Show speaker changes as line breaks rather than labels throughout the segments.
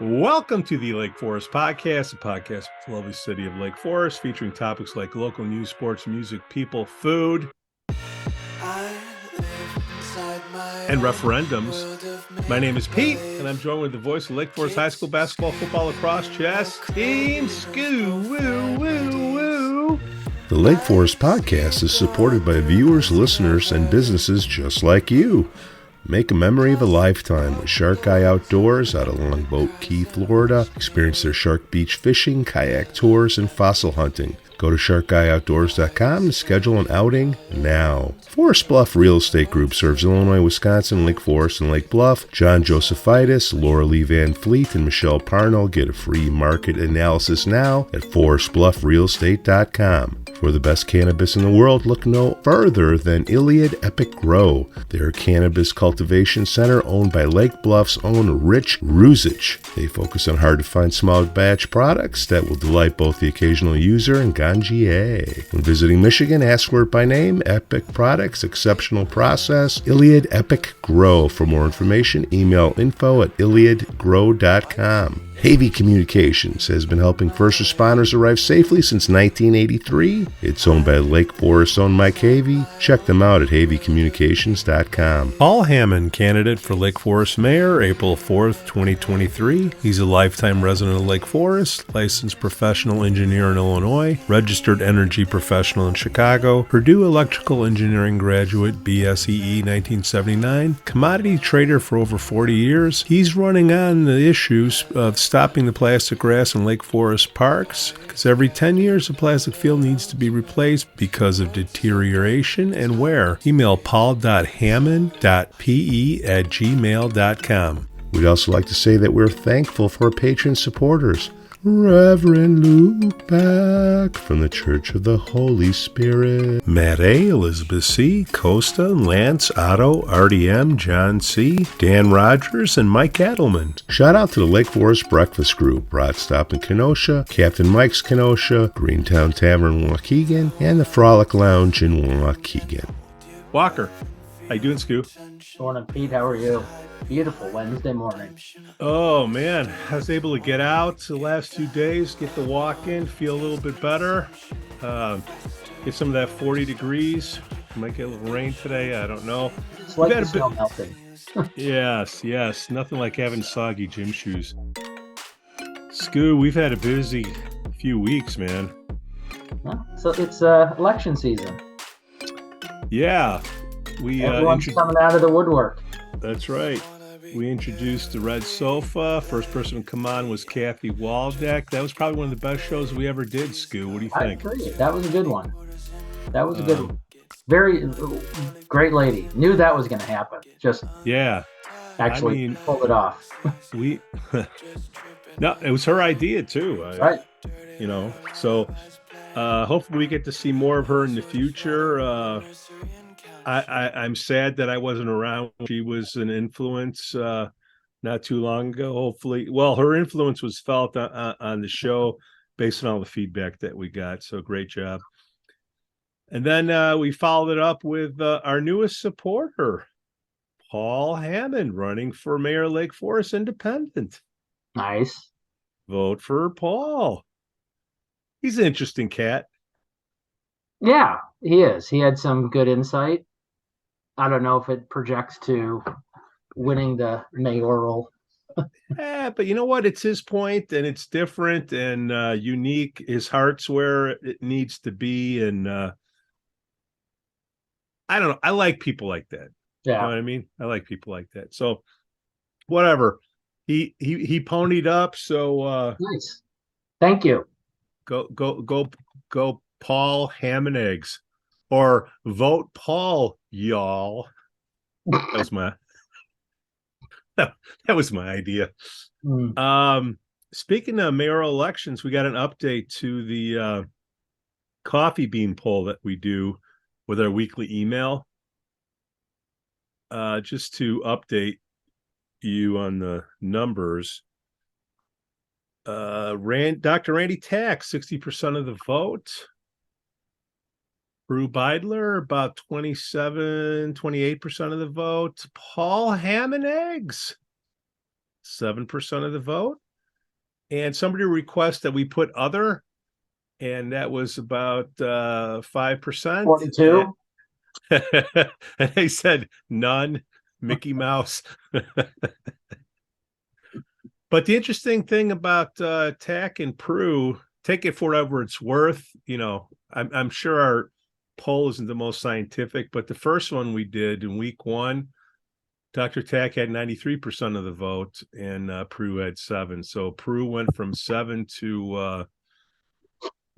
Welcome to the Lake Forest Podcast, a podcast with the lovely city of Lake Forest, featuring topics like local news, sports, music, people, food, and referendums. My name is Pete, and I'm joined with the voice of Lake Forest High School basketball, football, lacrosse, chess team, Skoo. Woo, woo, woo.
The Lake Forest Podcast is supported by viewers, listeners, and businesses just like you. Make a memory of a lifetime with Shark Eye Outdoors out of Longboat Key, Florida. Experience their shark beach fishing, kayak tours, and fossil hunting. Go to sharkeyeoutdoors.com to schedule an outing now. Forest Bluff Real Estate Group serves Illinois, Wisconsin, Lake Forest, and Lake Bluff. John Josephitis, Laura Lee Van Fleet, and Michelle Parnell get a free market analysis now at forestbluffrealestate.com. For the best cannabis in the world, look no further than Iliad Epic Grow. They're a cannabis cultivation center owned by Lake Bluff's own Rich Ruzich. They focus on hard-to-find small batch products that will delight both the occasional user and ganjier. When visiting Michigan, ask for it by name. Epic Products, exceptional process. Iliad Epic Grow. For more information, email info@iliadgrow.com. Havey Communications has been helping first responders arrive safely since 1983. It's owned by Lake Forest-owned Mike Havey. Check them out at haveycommunications.com.
Paul Hamann, candidate for Lake Forest Mayor, April 4th, 2023. He's a lifetime resident of Lake Forest, licensed professional engineer in Illinois, registered energy professional in Chicago, Purdue Electrical Engineering graduate, BSEE 1979, commodity trader for over 40 years. He's running on the issues of stopping the plastic grass in Lake Forest parks, because every 10 years a plastic field needs to be replaced because of deterioration and wear. Email paul.hammond.pe@gmail.com.
We'd also like to say that we're thankful for our patron supporters. Reverend Luke Back from the Church of the Holy Spirit.
Matt A., Elizabeth C., Costa, Lance, Otto, RDM, John C., Dan Rogers, and Mike Adelman.
Shout out to the Lake Forest Breakfast Group, Rod Stop in Kenosha, Captain Mike's Kenosha, Greentown Tavern in Waukegan, and the Frolic Lounge in Waukegan.
Walker, how you doing, Skoo?
Morning, Pete. How are you? Beautiful Wednesday morning.
Oh, man. I was able to get out the last 2 days, get the walk in, feel a little bit better. Get some of that 40 degrees. Might get a little rain today. I don't know.
It's like the snow melting.
Yes. Nothing like having soggy gym shoes. Skoo, we've had a busy few weeks, man.
Well, so it's election season.
Yeah.
Everyone's coming out of the woodwork.
That's right. We introduced the Red Sofa. First person to come on was Cathy Waldeck. That was probably one of the best shows we ever did, Skoo. What do you think?
I agree. That was a good one. Very great lady. Knew that was going to happen. Actually pulled it off.
No, it was her idea too.
Right.
So hopefully we get to see more of her in the future. I'm sad that I wasn't around. She was an influence not too long ago. Hopefully, her influence was felt on the show based on all the feedback that we got. So great job. And then we followed it up with our newest supporter, Paul Hamann, running for Mayor Lake Forest Independent.
Nice.
Vote for Paul. He's an interesting cat.
Yeah, he is. He had some good insight. I don't know if it projects to winning the mayoral.
But you know what? It's his point, and it's different and unique. His heart's where it needs to be, and I don't know. I like people like that.
Yeah.
You know what I mean? I like people like that. So, whatever. He ponied up. So
nice. Thank you.
Go, Paul Ham and Eggs, or vote Paul, y'all. That was my idea. Speaking of mayoral elections, we got an update to the coffee bean poll that we do with our weekly email. Just to update you on the numbers. Dr. Randy Tax, 60% of the vote. Prue Beidler, about 28% of the vote. Paul Ham and Eggs, 7% of the vote. and somebody requested that we put other, and that was about 5%.
42.
And they said none, Mickey Mouse. But the interesting thing about TAC and Prue, take it for whatever it's worth. You know, I'm sure our poll isn't the most scientific, but the first one we did in week 1, Dr. Tack had 93% of the vote, and Prue had 7. So Prue went from 7 to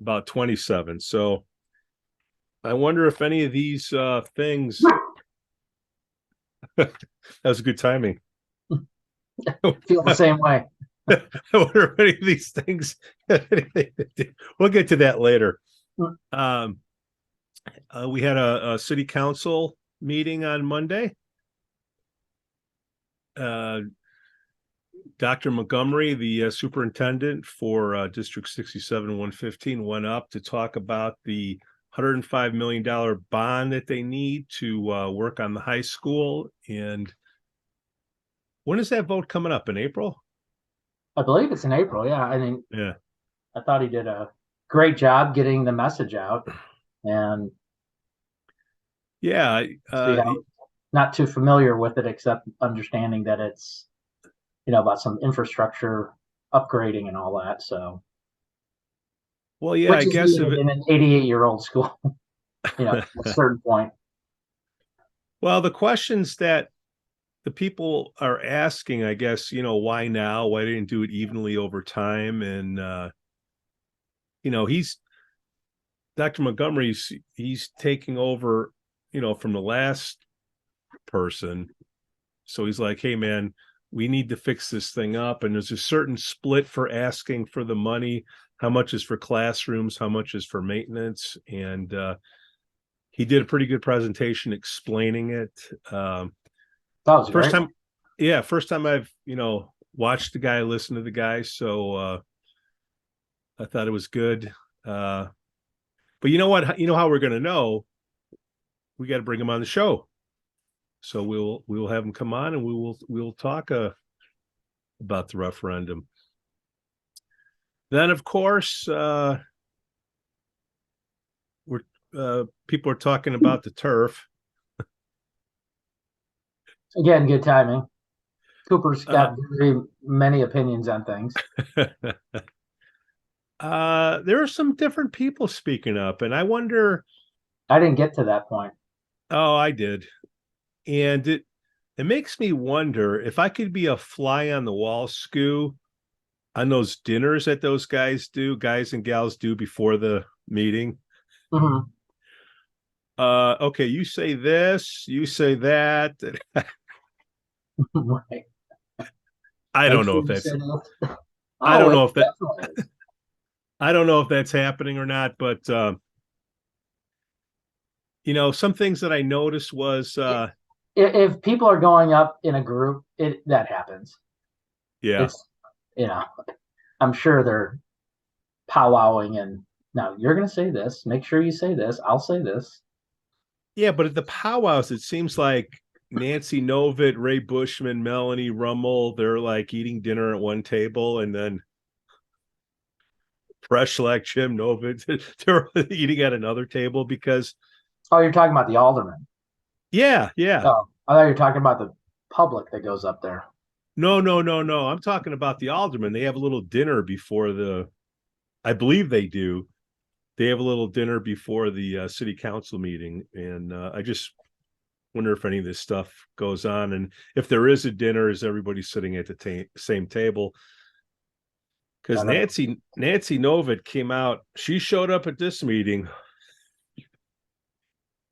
about 27. So I wonder if any of these things. That was good timing.
Feel the same way.
I wonder if any of these things. We'll get to that later. We had a city council meeting on Monday. Dr. Montgomery, the superintendent for District 67-115, went up to talk about the $105 million bond that they need to work on the high school. And when is that vote coming up? In April?
I believe it's in April. Yeah. I mean,
yeah.
I thought he did a great job getting the message out. And
yeah,
not too familiar with it, except understanding that it's, you know, about some infrastructure upgrading and all that. So,
well, yeah, I guess if
in an 88-year-old school, you know, at a certain point.
Well, the questions that the people are asking, I guess, you know, why now? Why didn't do it evenly over time? And you know, Dr. Montgomery's he's taking over, you know, from the last person. So he's like, hey man, we need to fix this thing up. And there's a certain split for asking for the money. How much is for classrooms? How much is for maintenance? And he did a pretty good presentation explaining it.
That was
first
great.
time. Yeah. First time I've, you know, watched the guy, listened to the guy. So I thought it was good. But you know what? You know how we're going to know? We got to bring him on the show. So we'll have him come on and we'll talk about the referendum. Then, of course, people are talking about the turf.
Again, good timing. Cooper's got very many opinions on things.
There are some different people speaking up, and I wonder.
I didn't get to that point.
Oh, I did. And it makes me wonder if I could be a fly on the wall, Skoo, on those dinners that those guys and gals do before the meeting.
Mm-hmm.
Okay, you say this, you say that.
Right.
I don't know if that's. I don't know if that. I don't know if that's happening or not, but you know, some things that I noticed was
if people are going up in a group, that happens.
Yeah.
It's, you know, I'm sure they're powwowing and now you're going to say this. Make sure you say this. I'll say this.
Yeah, but at the powwows, it seems like Nancy Novit, Ray Bushman, Melanie Rummel, they're like eating dinner at one table, and then Preschlek, Jim Novit, they're eating at another table because.
Oh, you're talking about the alderman.
Yeah.
Oh, I thought you were talking about the public that goes up there.
No. I'm talking about the alderman. They have a little dinner before I believe they do. They have a little dinner before the city council meeting. And I just wonder if any of this stuff goes on. And if there is a dinner, is everybody sitting at the same table? Because Nancy Novit came out. She showed up at this meeting.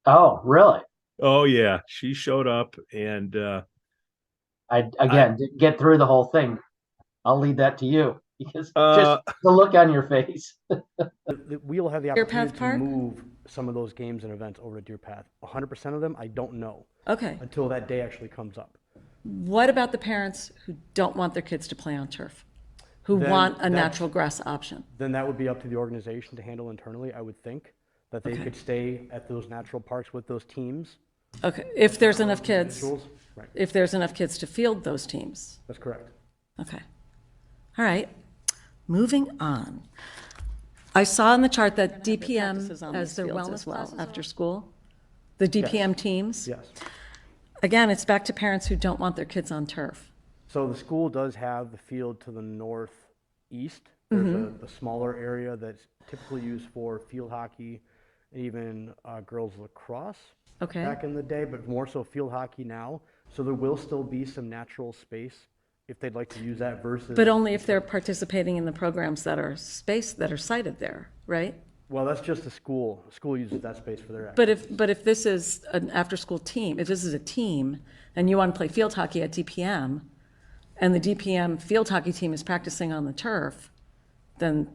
Oh, really?
Oh, yeah. She showed up. And
I didn't get through the whole thing. I'll leave that to you. Because just the look on your face.
We'll have the opportunity to move some of those games and events over to Deerpath. 100% of them, I don't know.
Okay.
Until that day actually comes up.
What about the parents who don't want their kids to play on turf? Who want a natural grass option?
Then that would be up to the organization to handle internally, I would think. That they could stay at those natural parks with those teams.
Okay, if there's enough kids.
Right.
If there's enough kids to field those teams.
That's correct.
Okay. All right. Moving on. I saw in the chart that DPM as their wellness as well after school, the DPM teams.
Yes.
Again, it's back to parents who don't want their kids on turf.
So the school does have the field to the northeast. There's a smaller area that's typically used for field hockey, and even girls lacrosse back in the day, but more so field hockey now. So there will still be some natural space if they'd like to use that versus.
But only if they're participating in the programs that are cited there, right?
Well, that's just the school. The school uses that space for their
But
activities.
if this is an after-school team, if this is a team, and you want to play field hockey at DPM, and the DPM field hockey team is practicing on the turf, then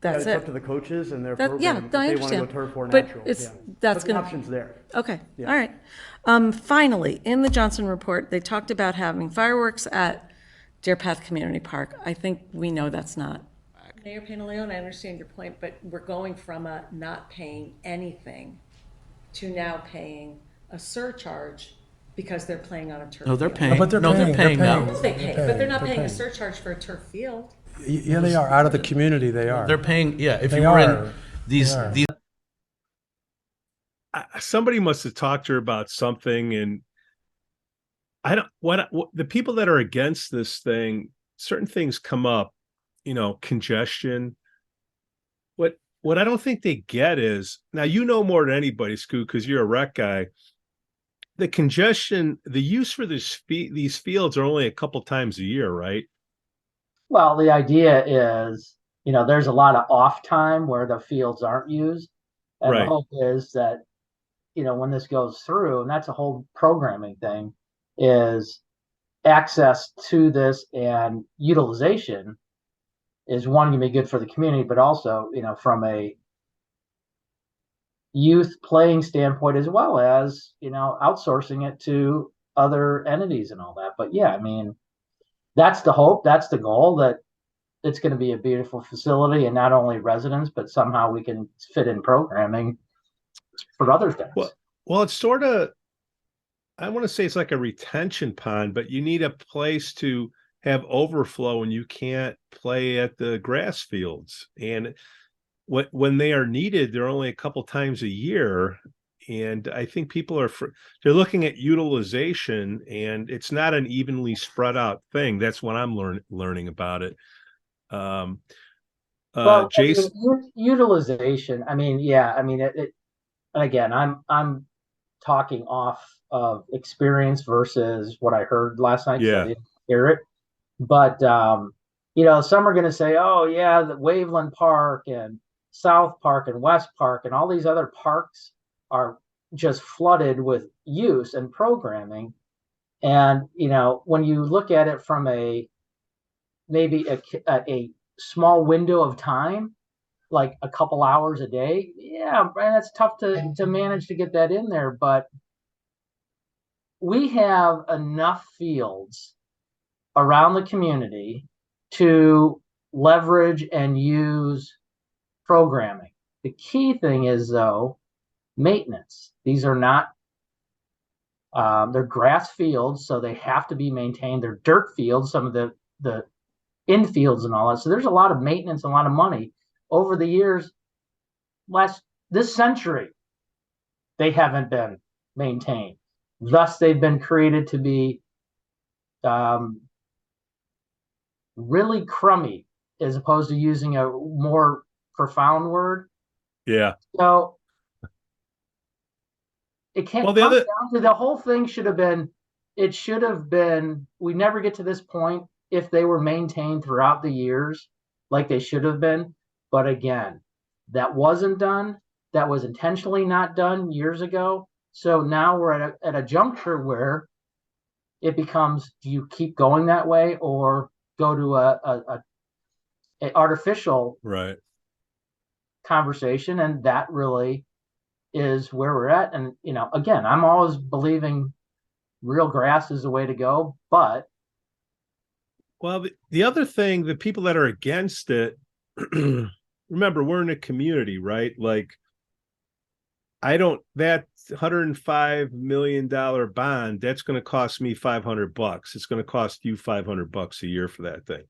that's
It's
it.
up to the coaches and their
That-
program
yeah,
if
I
they want to go
understand.
turf or
But
natural.
it's-
yeah.
that's
But the
gonna-
option's there.
Okay,
Yeah.
all right. Finally, in the Johnson report, they talked about having fireworks at Deerpath Community Park. I think we know that's not. Mayor Panaleone, I understand your point, but we're going from a not paying anything to now paying a surcharge because they're playing on a turf
No, they're
field.
paying.
but they're
No, they're
paying,
paying
they're
now.
paying.
They pay, but they're not
They're
paying a
paying.
surcharge for a turf field.
Yeah, they are. Out of the community, they are.
They're paying, yeah, if
They
you were
are.
in these,
They are.
these
Somebody must have talked to her about something, and I don't. What the people that are against this thing, certain things come up, congestion. What I don't think they get is, now you know more than anybody, Skoo, because you're a rec guy. The congestion, the use for these fields are only a couple times a year, right?
Well, the idea is, there's a lot of off time where the fields aren't used. And
Right.
the hope is that, when this goes through, and that's a whole programming thing, is access to this and utilization is one going to be good for the community, but also, from a youth playing standpoint, as well as, outsourcing it to other entities and all that. But yeah, I mean, that's the hope, that's the goal, that it's going to be a beautiful facility, and not only residents, but somehow we can fit in programming for other things.
Well, it's sort of, I want to say it's like a retention pond, but you need a place to have overflow, and you can't play at the grass fields. And when they are needed, they're only a couple times a year. And I think people they're looking at utilization, and it's not an evenly spread out thing. That's what I'm learning about it. Jason,
utilization. I mean, yeah. I mean, it. And again, I'm talking off of experience versus what I heard last night.
Yeah.
So I didn't hear it. But some are going to say, "Oh, yeah, the Waveland Park and South Park and West Park and all these other parks are just flooded with use and programming." And when you look at it from maybe a small window of time, like a couple hours a day, yeah, and it's tough to manage to get that in there. But we have enough fields around the community to leverage and use programming. The key thing is, though, maintenance. These are not, they're grass fields, so they have to be maintained. They're dirt fields, some of the infields and all that. So there's a lot of maintenance, a lot of money. Over the years, this century, they haven't been maintained. Thus, they've been created to be really crummy, as opposed to using a more profound word.
yeah.
So it can't
Well,
come down to, the whole thing should have been, we never get to this point if they were maintained throughout the years like they should have been. But again, that wasn't done. That was intentionally not done years ago. So now we're at a juncture where it becomes, do you keep going that way or go to a artificial
Right.
conversation? And that really is where we're at. And, again, I'm always believing real grass is the way to go. But
Well, the other thing, the people that are against it, remember, we're in a community, right? Like, that $105 million bond, that's going to cost me $500. It's going to cost you $500 a year for that thing.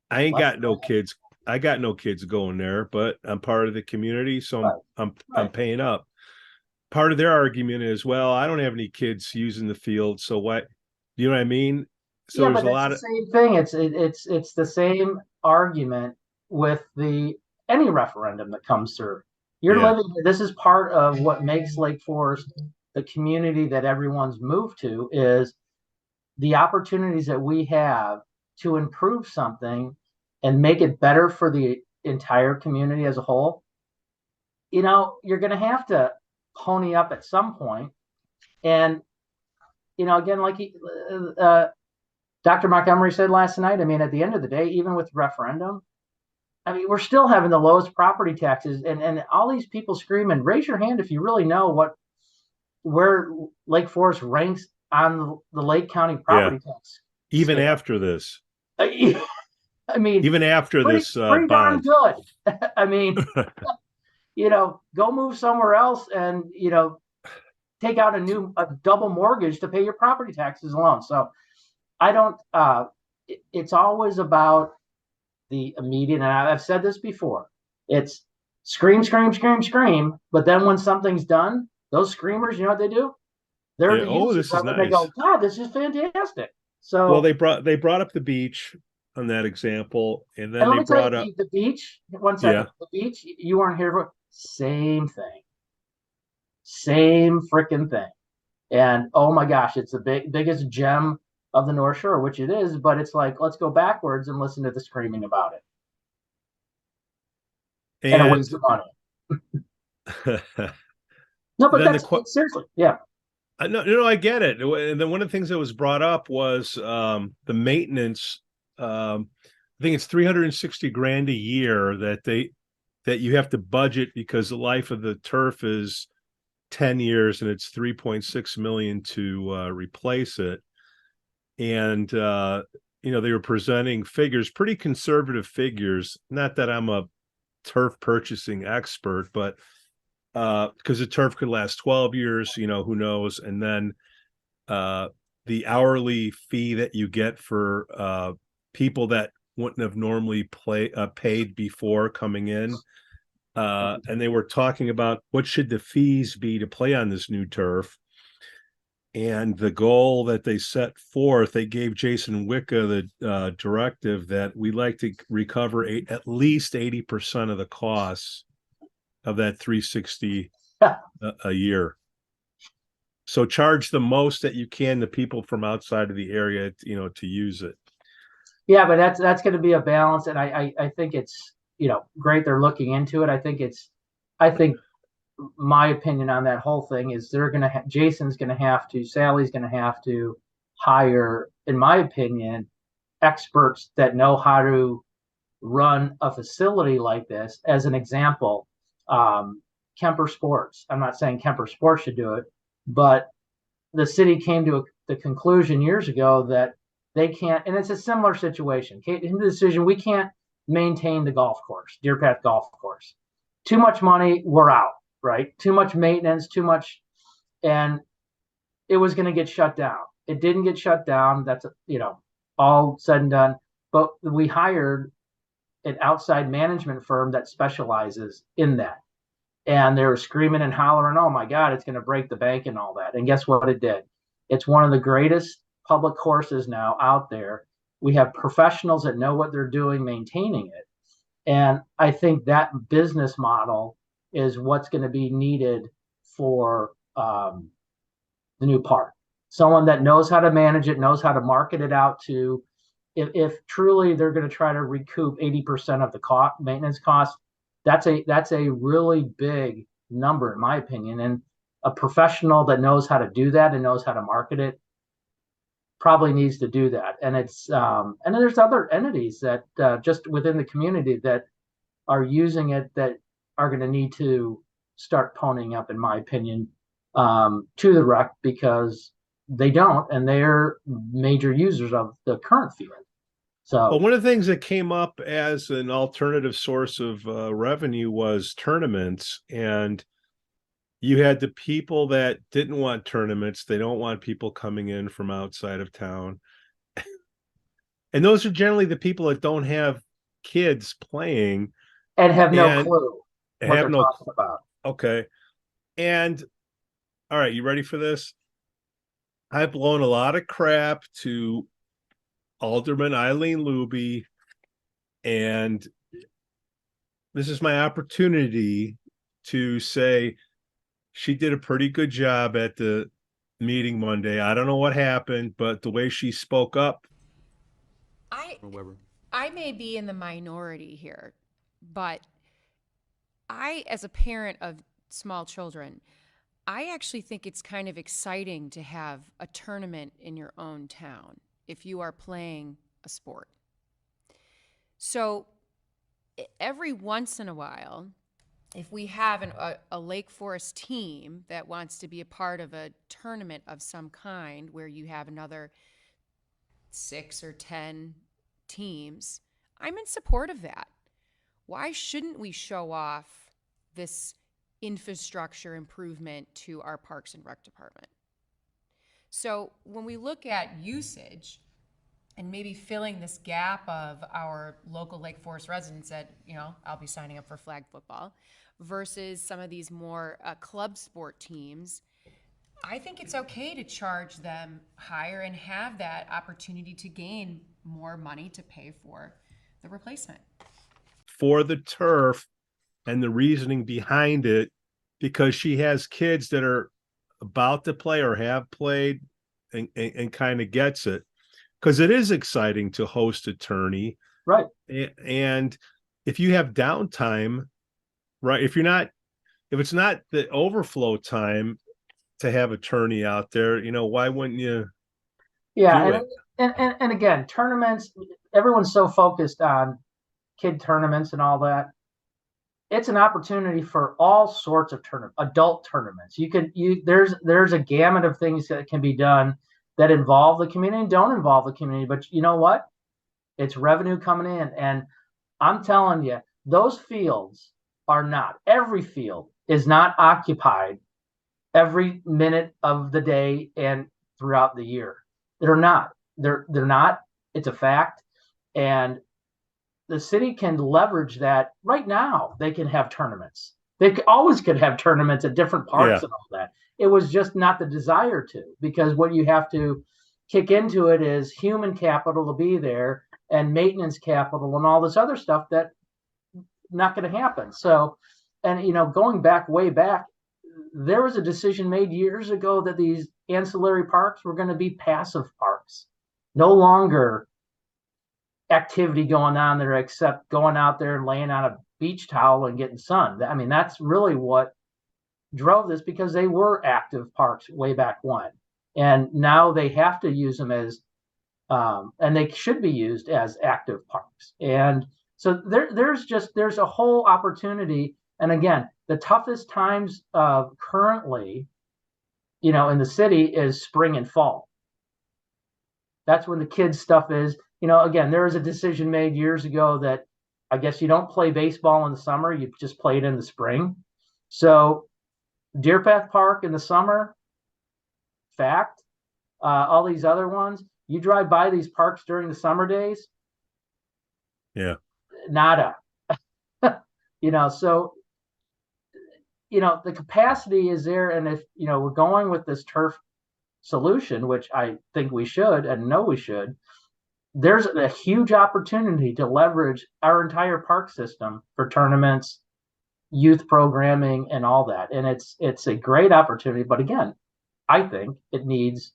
I ain't got no kids. I got no kids going there, but I'm part of the community, so I'm paying up. Part of their argument is, well, I don't have any kids using the field, so what? You know what I mean? So
yeah,
there's
but
a lot
it's
of
the same thing. It's the same argument with any referendum that comes through. You're living. This is part of what makes Lake Forest the community that everyone's moved to, is the opportunities that we have to improve something and make it better for the entire community as a whole. You know, you're going to have to pony up at some point. And, you know, again, like Dr. Montgomery said last night, I mean, at the end of the day, even with referendum, I mean, we're still having the lowest property taxes, and all these people screaming, raise your hand if you really know where Lake Forest ranks on the Lake County property tax.
Even after this.
I mean,
even after this
pretty darn good. I mean, you know, go move somewhere else and, you know, take out a double mortgage to pay your property taxes alone. So I don't, it's always about the immediate, and I've said this before, it's scream, scream, scream, scream. But then when something's done, those screamers, you know what they do? They're
this is nice.
They go, God, this is fantastic. So,
well, they brought up the beach on that example, and then they brought up
the beach. One second, the beach. You weren't here for same thing, same freaking thing. And oh my gosh, it's the biggest gem of the North Shore, which it is. But it's like, let's go backwards and listen to the screaming about it. And a waste of money. No, but that's seriously, yeah.
No, I get it. And then one of the things that was brought up was the maintenance. I think it's $360,000 a year that you have to budget, because the life of the turf is 10 years and it's 3.6 million to replace it. And you know, they were presenting figures, pretty conservative figures. Not that I'm a turf purchasing expert, but because the turf could last 12 years, you know, who knows? And then the hourly fee that you get for people that wouldn't have normally paid before coming in. And they were talking about what should the fees be to play on this new turf. And the goal that they set forth, they gave Jason Wicca the directive that we'd like to recover at least 80% of the costs of that 360 a year. So charge the most that you can to people from outside of the area, you know, to use it.
Yeah, but that's going to be a balance, and I think it's, you know, great they're looking into it. I think my opinion on that whole thing is Jason's going to have to, Sally's going to have to hire, in my opinion, experts that know how to run a facility like this. As an example, Kemper Sports. I'm not saying Kemper Sports should do it, but the city came to the conclusion years ago that they can't, and it's a similar situation. In the decision, we can't maintain the golf course, Deerpath Golf Course. Too much money, we're out, right? Too much maintenance, too much, and it was going to get shut down. It didn't get shut down. That's, you know, all said and done. But we hired an outside management firm that specializes in that. And they were screaming and hollering, oh my God, it's going to break the bank and all that. And guess what it did? It's one of the greatest public courses now out there. We have professionals that know what they're doing, maintaining it. And I think that business model is what's going to be needed for the new park. Someone that knows how to manage it, knows how to market it out to, if truly they're going to try to recoup 80% of the maintenance costs, that's a really big number, in my opinion. And a professional that knows how to do that and knows how to market it probably needs to do that. And it's and then there's other entities that just within the community that are using it that are going to need to start ponying up, in my opinion, to the rec, because they don't, and they're major users of the current field. So,
well, one of the things that came up as an alternative source of revenue was tournaments, and you had the people that didn't want tournaments. They don't want people coming in from outside of town. And those are generally the people that don't have kids playing
and have no clue what they're talking about.
Okay. And all right, you ready for this? I've blown a lot of crap to Alderman Eileen Looby, and this is my opportunity to say she did a pretty good job at the meeting Monday. I don't know what happened, but the way she spoke up.
I may be in the minority here, but I, as a parent of small children, I actually think it's kind of exciting to have a tournament in your own town if you are playing a sport. So every once in a while, if we have a Lake Forest team that wants to be a part of a tournament of some kind where you have another 6 or 10 teams, I'm in support of that. Why shouldn't we show off this infrastructure improvement to our Parks and Rec department? So when we look at usage and maybe filling this gap of our local Lake Forest residents that, I'll be signing up for flag football versus some of these more club sport teams, I think it's okay to charge them higher and have that opportunity to gain more money to pay for the replacement.
For the turf and the reasoning behind it, because she has kids that are about to play or have played and kind of gets it. Because it is exciting to host a tourney.
Right.
And if you have downtime, right, if it's not the overflow time to have a tourney out there, why wouldn't you?
Yeah. And again, tournaments, everyone's so focused on kid tournaments and all that. It's an opportunity for all sorts of adult tournaments. There's a gamut of things that can be done that involve the community and don't involve the community. But you know what? It's revenue coming in. And I'm telling you, those fields are not, every field is not occupied every minute of the day and throughout the year. They're not. They're not. It's a fact. And the city can leverage that right now. They can have tournaments. They always could have tournaments at different parks and all that. It was just not the desire to, because what you have to kick into it is human capital to be there and maintenance capital and all this other stuff that not going to happen. So, and going back, way back, there was a decision made years ago that these ancillary parks were going to be passive parks. No longer activity going on there except going out there and laying on a beach towel and getting sun. I mean, that's really what drove this, because they were active parks way back when, and now they have to use them as and they should be used as active parks. And so there's a whole opportunity. And again, the toughest times currently in the city is spring and fall. That's when the kids stuff is. Again, there was a decision made years ago that I guess you don't play baseball in the summer, you just play it in the spring. So Deerpath Park in the summer, fact. All these other ones, you drive by these parks during the summer days.
Yeah.
Nada. So, the capacity is there. And if, we're going with this turf solution, which I think we should and know we should, there's a huge opportunity to leverage our entire park system for tournaments, youth programming, and all that. And it's a great opportunity. But again, I think it needs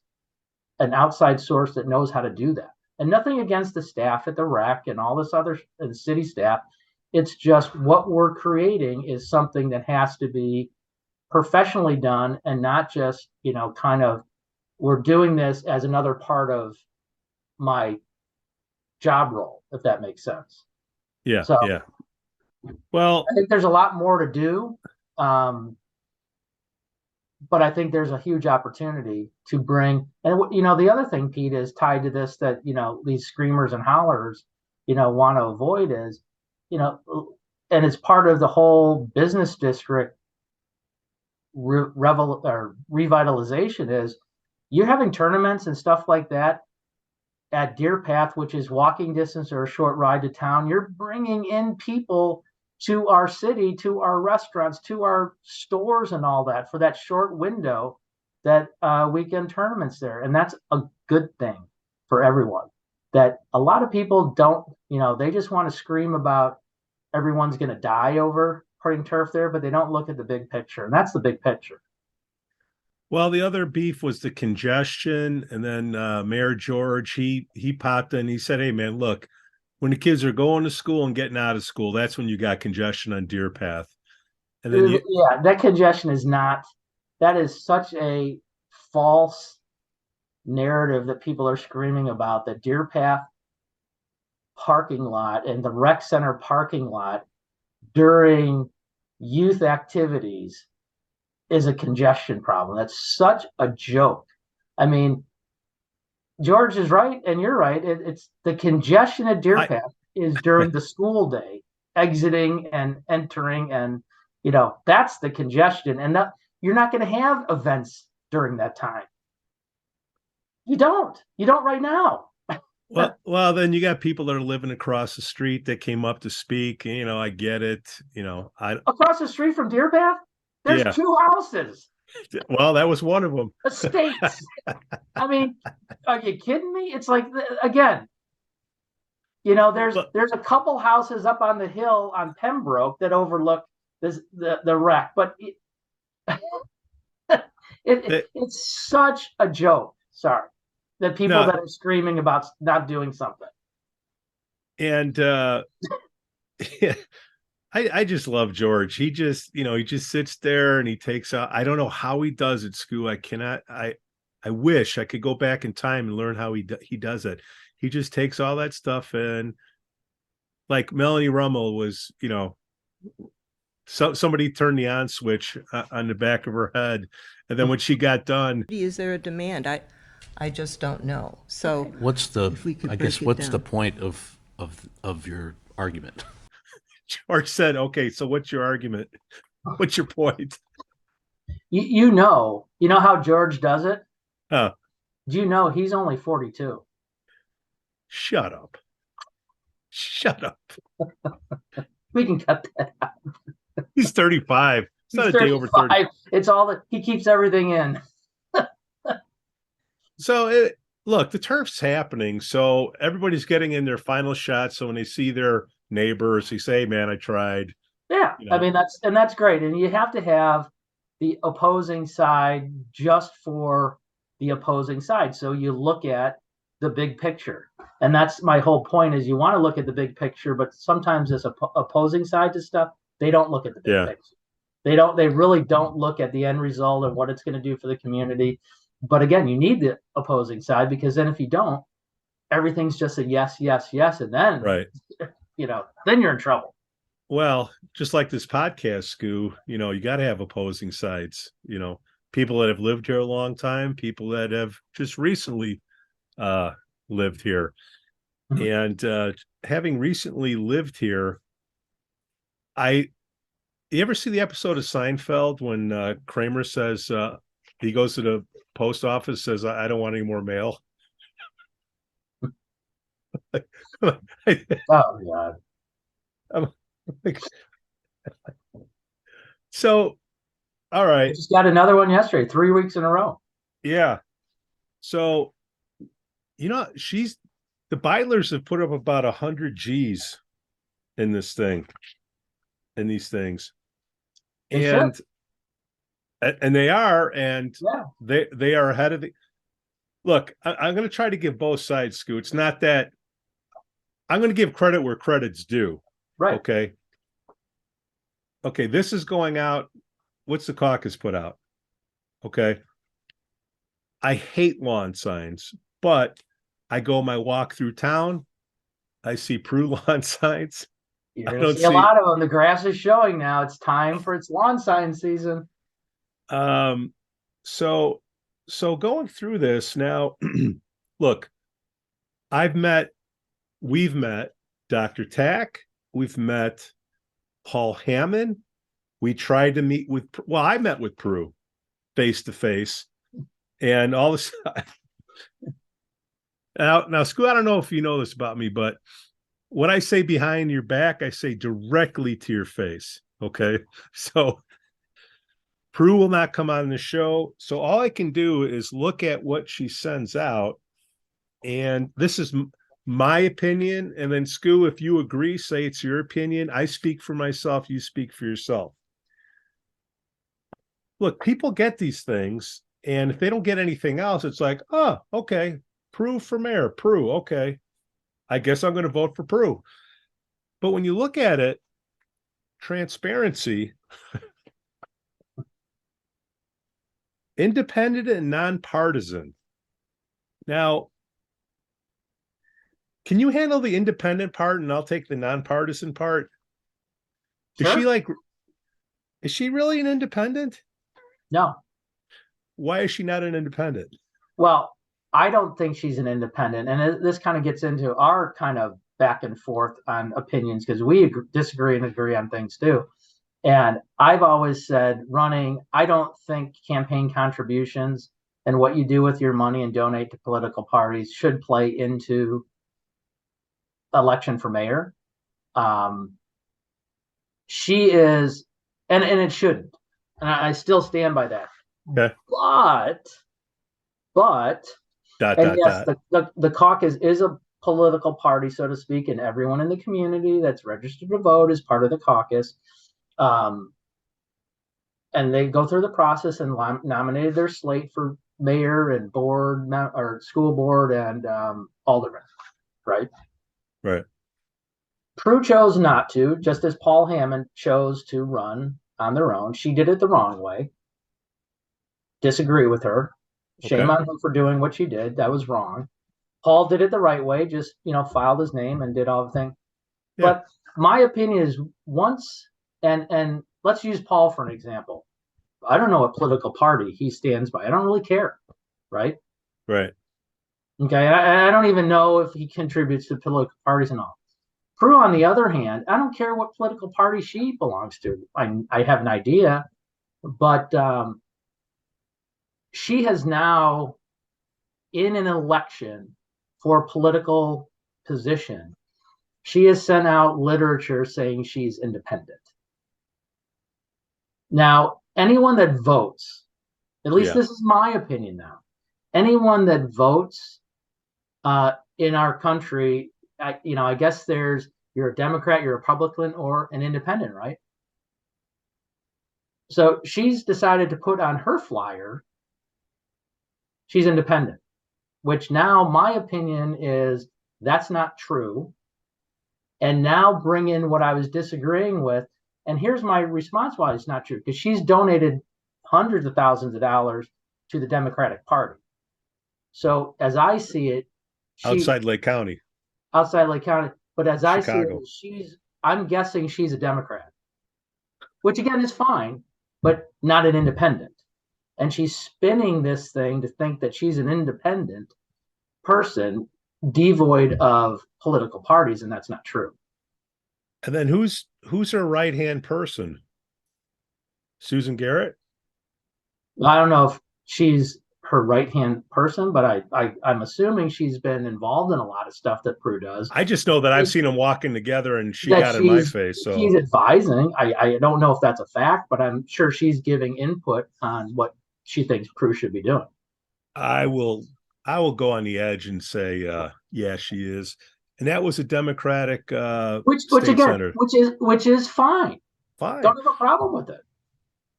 an outside source that knows how to do that. And nothing against the staff at the rec and all this other and city staff. It's just what we're creating is something that has to be professionally done, and not just, kind of, we're doing this as another part of my job role, if that makes sense.
Yeah.
So,
yeah. Well,
I think there's a lot more to do. But I think there's a huge opportunity to bring, and the other thing, Pete, is tied to this that, these screamers and hollers, want to avoid is, and it's part of the whole business district revitalization is you're having tournaments and stuff like that. at Deerpath, which is walking distance or a short ride to town, you're bringing in people to our city, to our restaurants, to our stores and all that for that short window that weekend tournaments there. And that's a good thing for everyone. That a lot of people don't, they just want to scream about everyone's going to die over putting turf there, but they don't look at the big picture. And that's the big picture.
Well, the other beef was the congestion. And then Mayor George, he popped in. He said, hey, man, look, when the kids are going to school and getting out of school, that's when you got congestion on Deerpath. And then
that congestion that is such a false narrative that people are screaming about. The Deerpath parking lot and the rec center parking lot during youth activities is a congestion problem. That's such a joke. I mean, George is right, and you're right. It's the congestion at Deerpath is during the school day, exiting and entering, and that's the congestion. And you're not going to have events during that time. You don't right now.
Well, then you got people that are living across the street that came up to speak. I get it.
Across the street from Deerpath, there's 2 houses.
Well, that was one of them.
Estates. I mean, are you kidding me? It's like, again, there's a couple houses up on the hill on Pembroke that overlook the wreck, but it's such a joke. Sorry, that people that are screaming about not doing something.
And I just love George. He just sits there and he takes out. I don't know how he does it, Skoo. I wish I could go back in time and learn how he does it. He just takes all that stuff and, like Melanie Rummel was, somebody turned the on switch on the back of her head, and then when she got done,
is there a demand? I just don't know. So
what's the point of your argument?
George said, okay, so what's your argument? What's your point?
You know how George does it?
Do
you know he's only 42?
Shut up.
We can cut that out.
He's 35. It's not a day over 30.
It's all that he keeps everything in.
So look, the turf's happening. So everybody's getting in their final shot. So when they see their neighbors, they say, hey, man, I tried.
Yeah. I mean, that's great. And you have to have the opposing side just for the opposing side. So you look at the big picture. And that's my whole point, is you want to look at the big picture, but sometimes as opposing side to stuff, they don't look at the big picture. They really don't look at the end result and what it's going to do for the community. But again, you need the opposing side, because then if you don't, everything's just a yes, yes, yes. And then, then you're in trouble.
Well, just like this podcast, Skoo, you got to have opposing sides, people that have lived here a long time, people that have just recently lived here. And having recently lived here, you ever see the episode of Seinfeld when Kramer says he goes to the post office, says, I don't want any more mail?
Oh, God.
So, all right.
I just got another one yesterday, 3 weeks in a row.
Yeah. So, the Beidlers have put up about 100 G's in this thing, in these things. And they are, and they are ahead of the. Look, I'm going to try to give both sides, Skoo. It's not that I'm going to give credit where credit's due.
Right.
Okay. This is going out. What's the caucus put out? Okay. I hate lawn signs, but I go my walk through town. I see Prue lawn signs.
You're going to see a lot of them. The grass is showing now. It's time for its lawn sign season.
So going through this now, look, we've met Dr. Tack, we've met Paul Hamann. We tried to meet I met with Prue face to face, and all of a sudden, Now, Skoo, I don't know if you know this about me, but when I say behind your back, I say directly to your face. Okay. So Prue will not come on the show. So all I can do is look at what she sends out. And this is my opinion. And then Skoo, if you agree, say it's your opinion. I speak for myself. You speak for yourself. Look, people get these things. And if they don't get anything else, it's like, oh, okay. Prue for mayor. Prue. Okay. I guess I'm going to vote for Prue. But when you look at it, transparency, independent and nonpartisan. Now, can you handle the independent part and I'll take the nonpartisan part?
Sure.
Is she really an independent?
No.
Why is she not an independent?
Well, I don't think she's an independent. And this kind of gets into our kind of back and forth on opinions because we disagree and agree on things too. And I've always said running, I don't think campaign contributions and what you do with your money and donate to political parties should play into election for mayor. She is, and it shouldn't. And I still stand by that.
Okay.
But yes, the caucus is a political party, so to speak, and everyone in the community that's registered to vote is part of the caucus. And they go through the process and nominated their slate for mayor and board or school board and alderman, right?
Right.
Prue chose not to, just as Paul Hamann chose to run on their own. She did it the wrong way. Disagree with her. Shame on her for doing what she did. That was wrong. Paul did it the right way, just, filed his name and did all the thing. Yeah. But my opinion is once, and let's use Paul for an example. I don't know what political party he stands by. I don't really care. Right.
Right.
Okay. I don't even know if he contributes to political parties and all. Prue, on the other hand, I don't care what political party she belongs to. I have an idea, but she has now, in an election for a political position, she has sent out literature saying she's independent. Now, anyone that votes, at least this is my opinion now, anyone that votes in our country, I guess you're a Democrat, you're a Republican, or an independent, right? So she's decided to put on her flyer, she's independent, which now my opinion is that's not true. And now bring in what I was disagreeing with. And here's my response why it's not true, because she's donated hundreds of thousands of dollars to the Democratic Party. So as I see it,
outside Lake County.
But as
Chicago.
I see it, I'm guessing she's a Democrat, which again is fine, but not an independent. And she's spinning this thing to think that she's an independent person devoid of political parties, and that's not true.
And then who's her right-hand person? Susan Garrett?
I don't know if she's her right-hand person, but I'm assuming she's been involved in a lot of stuff that Prue does.
I just know that I've seen them walking together and she got in my face. So
she's advising. I don't know if that's a fact, but I'm sure she's giving input on what she thinks Prue should be doing.
I will go on the edge and say, yeah, she is. And that was a Democratic
which again, senator. which is fine.
Fine.
Don't have a problem with it.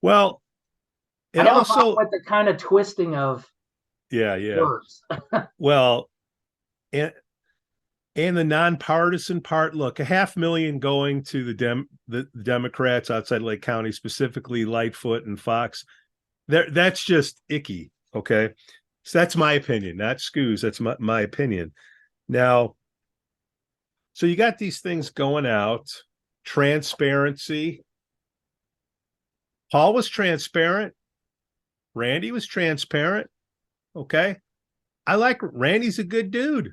Well,
I have a problem with the kind of twisting of words.
Well, and the nonpartisan part, look, 500,000 going to the Democrats outside Lake County, specifically Lightfoot and Foxx. That's just icky. Okay. So that's my opinion, not Skoo's. That's my opinion. Now, so you got these things going out, transparency. Paul was transparent. Randy was transparent. Okay. I like Randy's a good dude.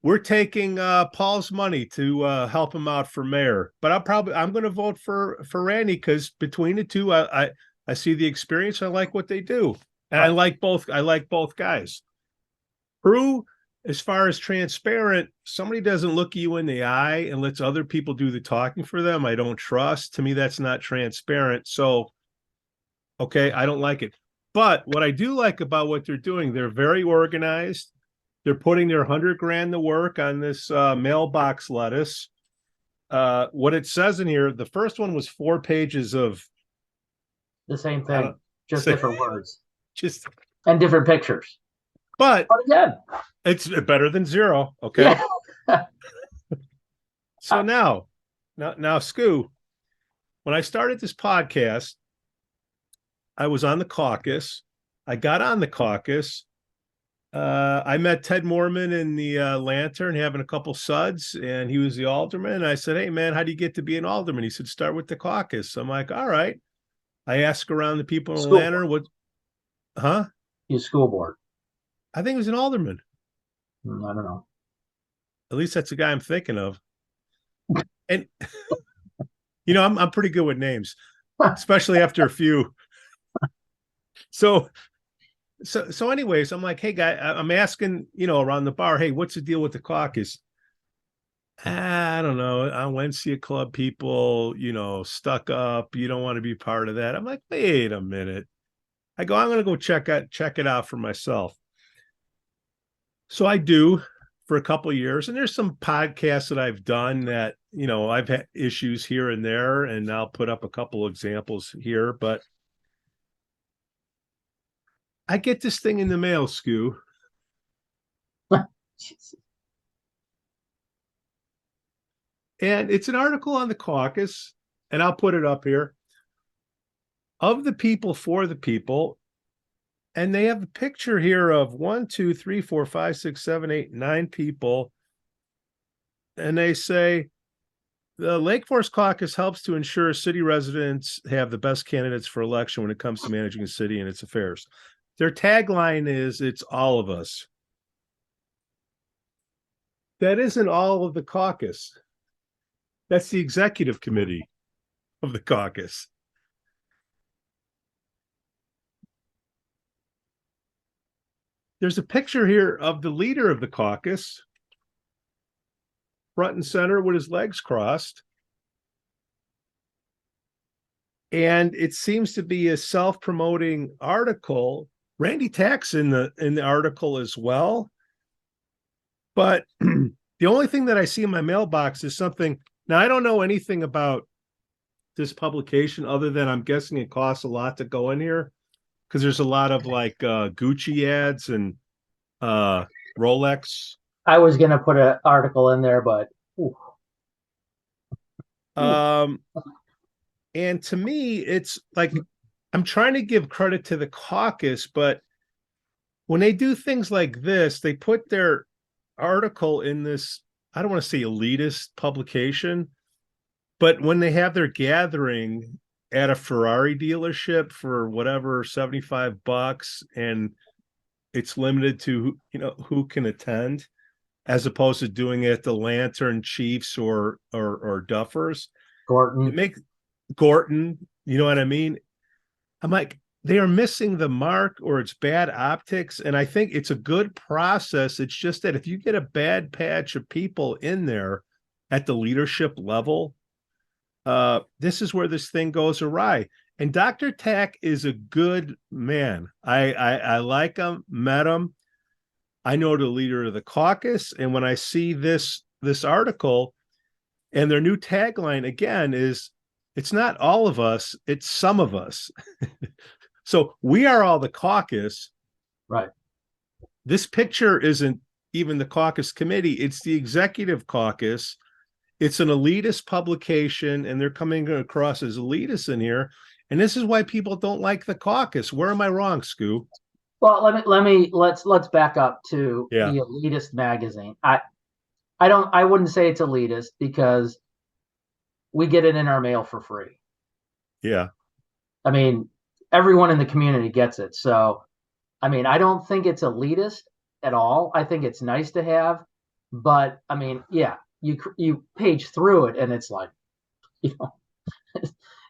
We're taking Paul's money to help him out for mayor, but I'm going to vote for Randy because between the two, I see the experience. I like what they do, and I like both guys. Prue, as far as transparent, somebody doesn't look you in the eye and lets other people do the talking for them. I don't trust. To me, that's not transparent. So, okay, I don't like it. But what I do like about what they're doing, they're very organized. They're putting their $100,000 to work on this mailbox lettuce. What it says in here, the first one was 4 pages of
the same thing, just
so,
different words,
and
different pictures.
But
again,
it's better than 0. Okay.
Yeah.
So now, Skoo, when I started this podcast, I was on the caucus. I got on the caucus. I met Ted Mormon in the Lantern having a couple suds, and he was the alderman. I said, "Hey, man, how do you get to be an alderman?" He said, "Start with the caucus." I'm like, "All right." I asked around the people in the Lantern, what,
His school board.
I think it was an alderman.
I don't know.
At least that's the guy I'm thinking of. And, you know, I'm pretty good with names, especially after a few. So anyways, I'm like, "Hey, guy," I'm asking, you know, around the bar, "Hey, what's the deal with the caucus?" "I don't know. I went to see a club people, you know, stuck up. You don't want to be part of that." I'm like, "Wait a minute." I go, "I'm going to go check it out for myself." So I do for a couple of years, and there's some podcasts that I've done that, you know, I've had issues here and there, and I'll put up a couple of examples here, but I get this thing in the mail, Skoo. And it's an article on the caucus, and I'll put it up here. Of the people, for the people. And they have a picture here of 1, 2, 3, 4, 5, 6, 7, 8, 9 people. And they say, "The Lake Forest Caucus helps to ensure city residents have the best candidates for election when it comes to managing a city and its affairs." Their tagline is, "It's all of us." That isn't all of the caucus. That's the executive committee of the caucus. There's a picture here of the leader of the caucus, front and center with his legs crossed. And it seems to be a self-promoting article. Randy Tack's in the article as well. But the only thing that I see in my mailbox is something. Now, I don't know anything about this publication other than I'm guessing it costs a lot to go in here, because there's a lot of like Gucci ads and Rolex.
I was going to put an article in there, but
and to me, it's like, I'm trying to give credit to the caucus, but when they do things like this, they put their article in this, I don't want to say elitist publication, but when they have their gathering at a Ferrari dealership for whatever, $75, and it's limited to, you know, who can attend, as opposed to doing it at the Lantern, Chiefs, or Duffers. Gorton, you know what I mean? I'm like, they are missing the mark, or it's bad optics. And I think it's a good process. It's just that if you get a bad patch of people in there at the leadership level, this is where this thing goes awry. And Dr. Tack is a good man. I like him, met him. I know the leader of the caucus. And when I see this article, and their new tagline again is, "It's not all of us, it's some of us." So we are all the caucus.
Right.
This picture isn't even the caucus committee. It's the executive caucus. It's an elitist publication, and they're coming across as elitists in here. And this is why people don't like the caucus. Where am I wrong, Skoo?
Well, let's back up to the elitist magazine. I wouldn't say it's elitist, because we get it in our mail for free.
Yeah.
I mean, everyone in the community gets it. So, I mean, I don't think it's elitist at all. I think it's nice to have, but I mean, yeah, you page through it and it's like, you know,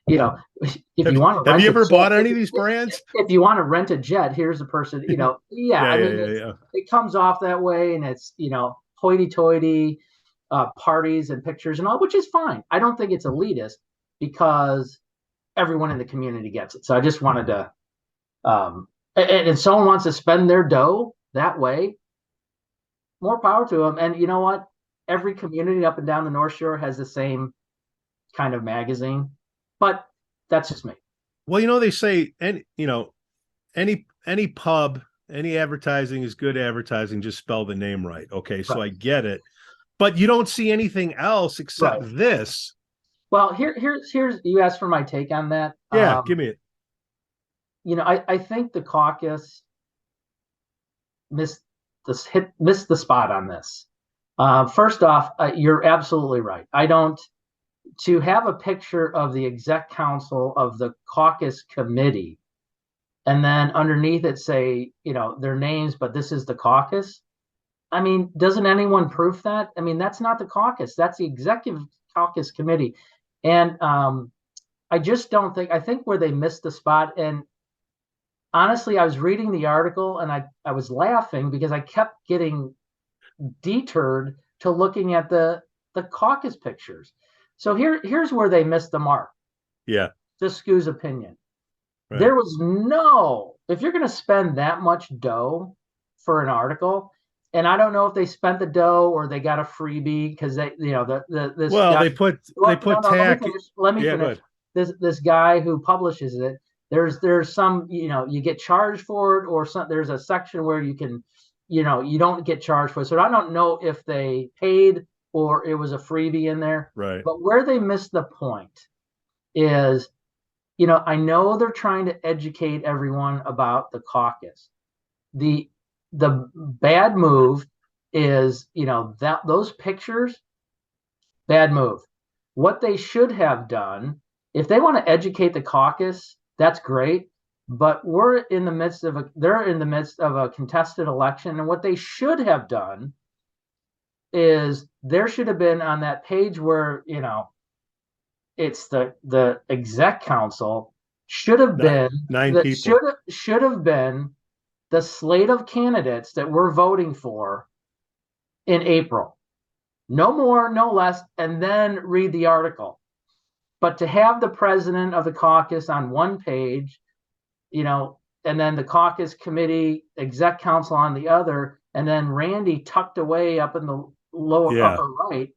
you know, if you want to
have
rent
you
a
ever
jet,
bought any of these brands?
if you want to rent a jet, here's the person, you know, it comes off that way, and it's, you know, hoity-toity parties and pictures and all, which is fine. I don't think it's elitist because everyone in the community gets it. So I just wanted to, and someone wants to spend their dough that way, more power to them. And you know what? Every community up and down the North Shore has the same kind of magazine, but that's just me.
Well, you know, they say, and you know, any pub, any advertising is good advertising. Just spell the name right. Okay, so I get it, but you don't see anything else except this.
Well, here's you asked for my take on that.
Yeah, give me it.
You know, I think the caucus missed the spot on this. First off, you're absolutely right. To have a picture of the exec council of the caucus committee and then underneath it say, you know, their names, but this is the caucus. I mean, doesn't anyone proof that? I mean, that's not the caucus. That's the executive caucus committee. And I just don't think, I think where they missed the spot. And honestly, I was reading the article and I was laughing because I kept getting deterred to looking at the caucus pictures. So here's where they missed the mark.
Yeah.
Just Skoo's opinion.
Right.
There was no, if you're going to spend that much dough for an article, and I don't know if they spent the dough or they got a freebie because they, you know, this guy,
they put tack.
Let me finish. This guy who publishes it, there's some, you know, you get charged for it, or some, there's a section where you can, you know, you don't get charged for it. So I don't know if they paid or it was a freebie in there.
Right.
But where they missed the point is, you know, I know they're trying to educate everyone about the caucus. The bad move is, you know, that those pictures, bad move. What they should have done, if they want to educate the caucus, that's great. But they're in the midst of a contested election. And what they should have done is there should have been on that page where, you know, it's the exec council should have been
nine people.
Should have been the slate of candidates that we're voting for in April. No more, no less, and then read the article. But to have the president of the caucus on one page, you know, and then the caucus committee, exec council on the other, and then Randy tucked away up in the lower upper right.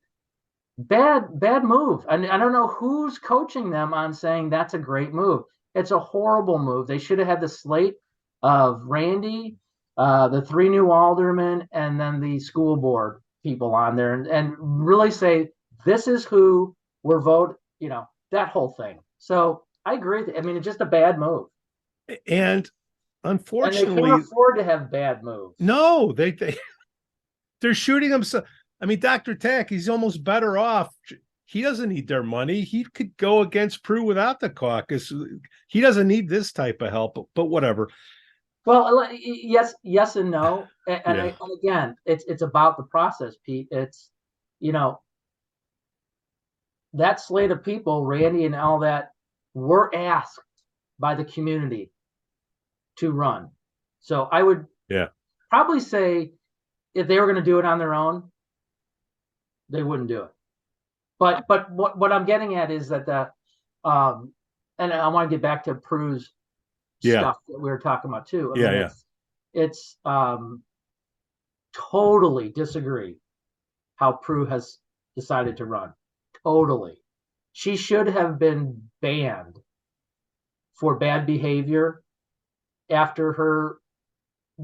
Bad move. And I don't know who's coaching them on saying that's a great move. It's a horrible move. They should have had the slate of Randy, the 3 new aldermen, and then the school board people on there, and really say, this is who we're voting, you know, that whole thing. So I agree. I mean, it's just a bad move.
And unfortunately,
they can't afford to have bad moves.
No, they're shooting him. So, I mean, Dr. Tack, he's almost better off. He doesn't need their money. He could go against Prue without the caucus. He doesn't need this type of help, but whatever.
Well, yes and no. And again, it's about the process, Pete. It's, you know, that slate of people, Randy and all that, were asked by the community to run. So I would probably say if they were going to do it on their own, they wouldn't do it. But what I'm getting at is that and I want to get back to Prue's stuff that we were talking about too. It's totally disagree how Prue has decided to run. Totally. She should have been banned for bad behavior after her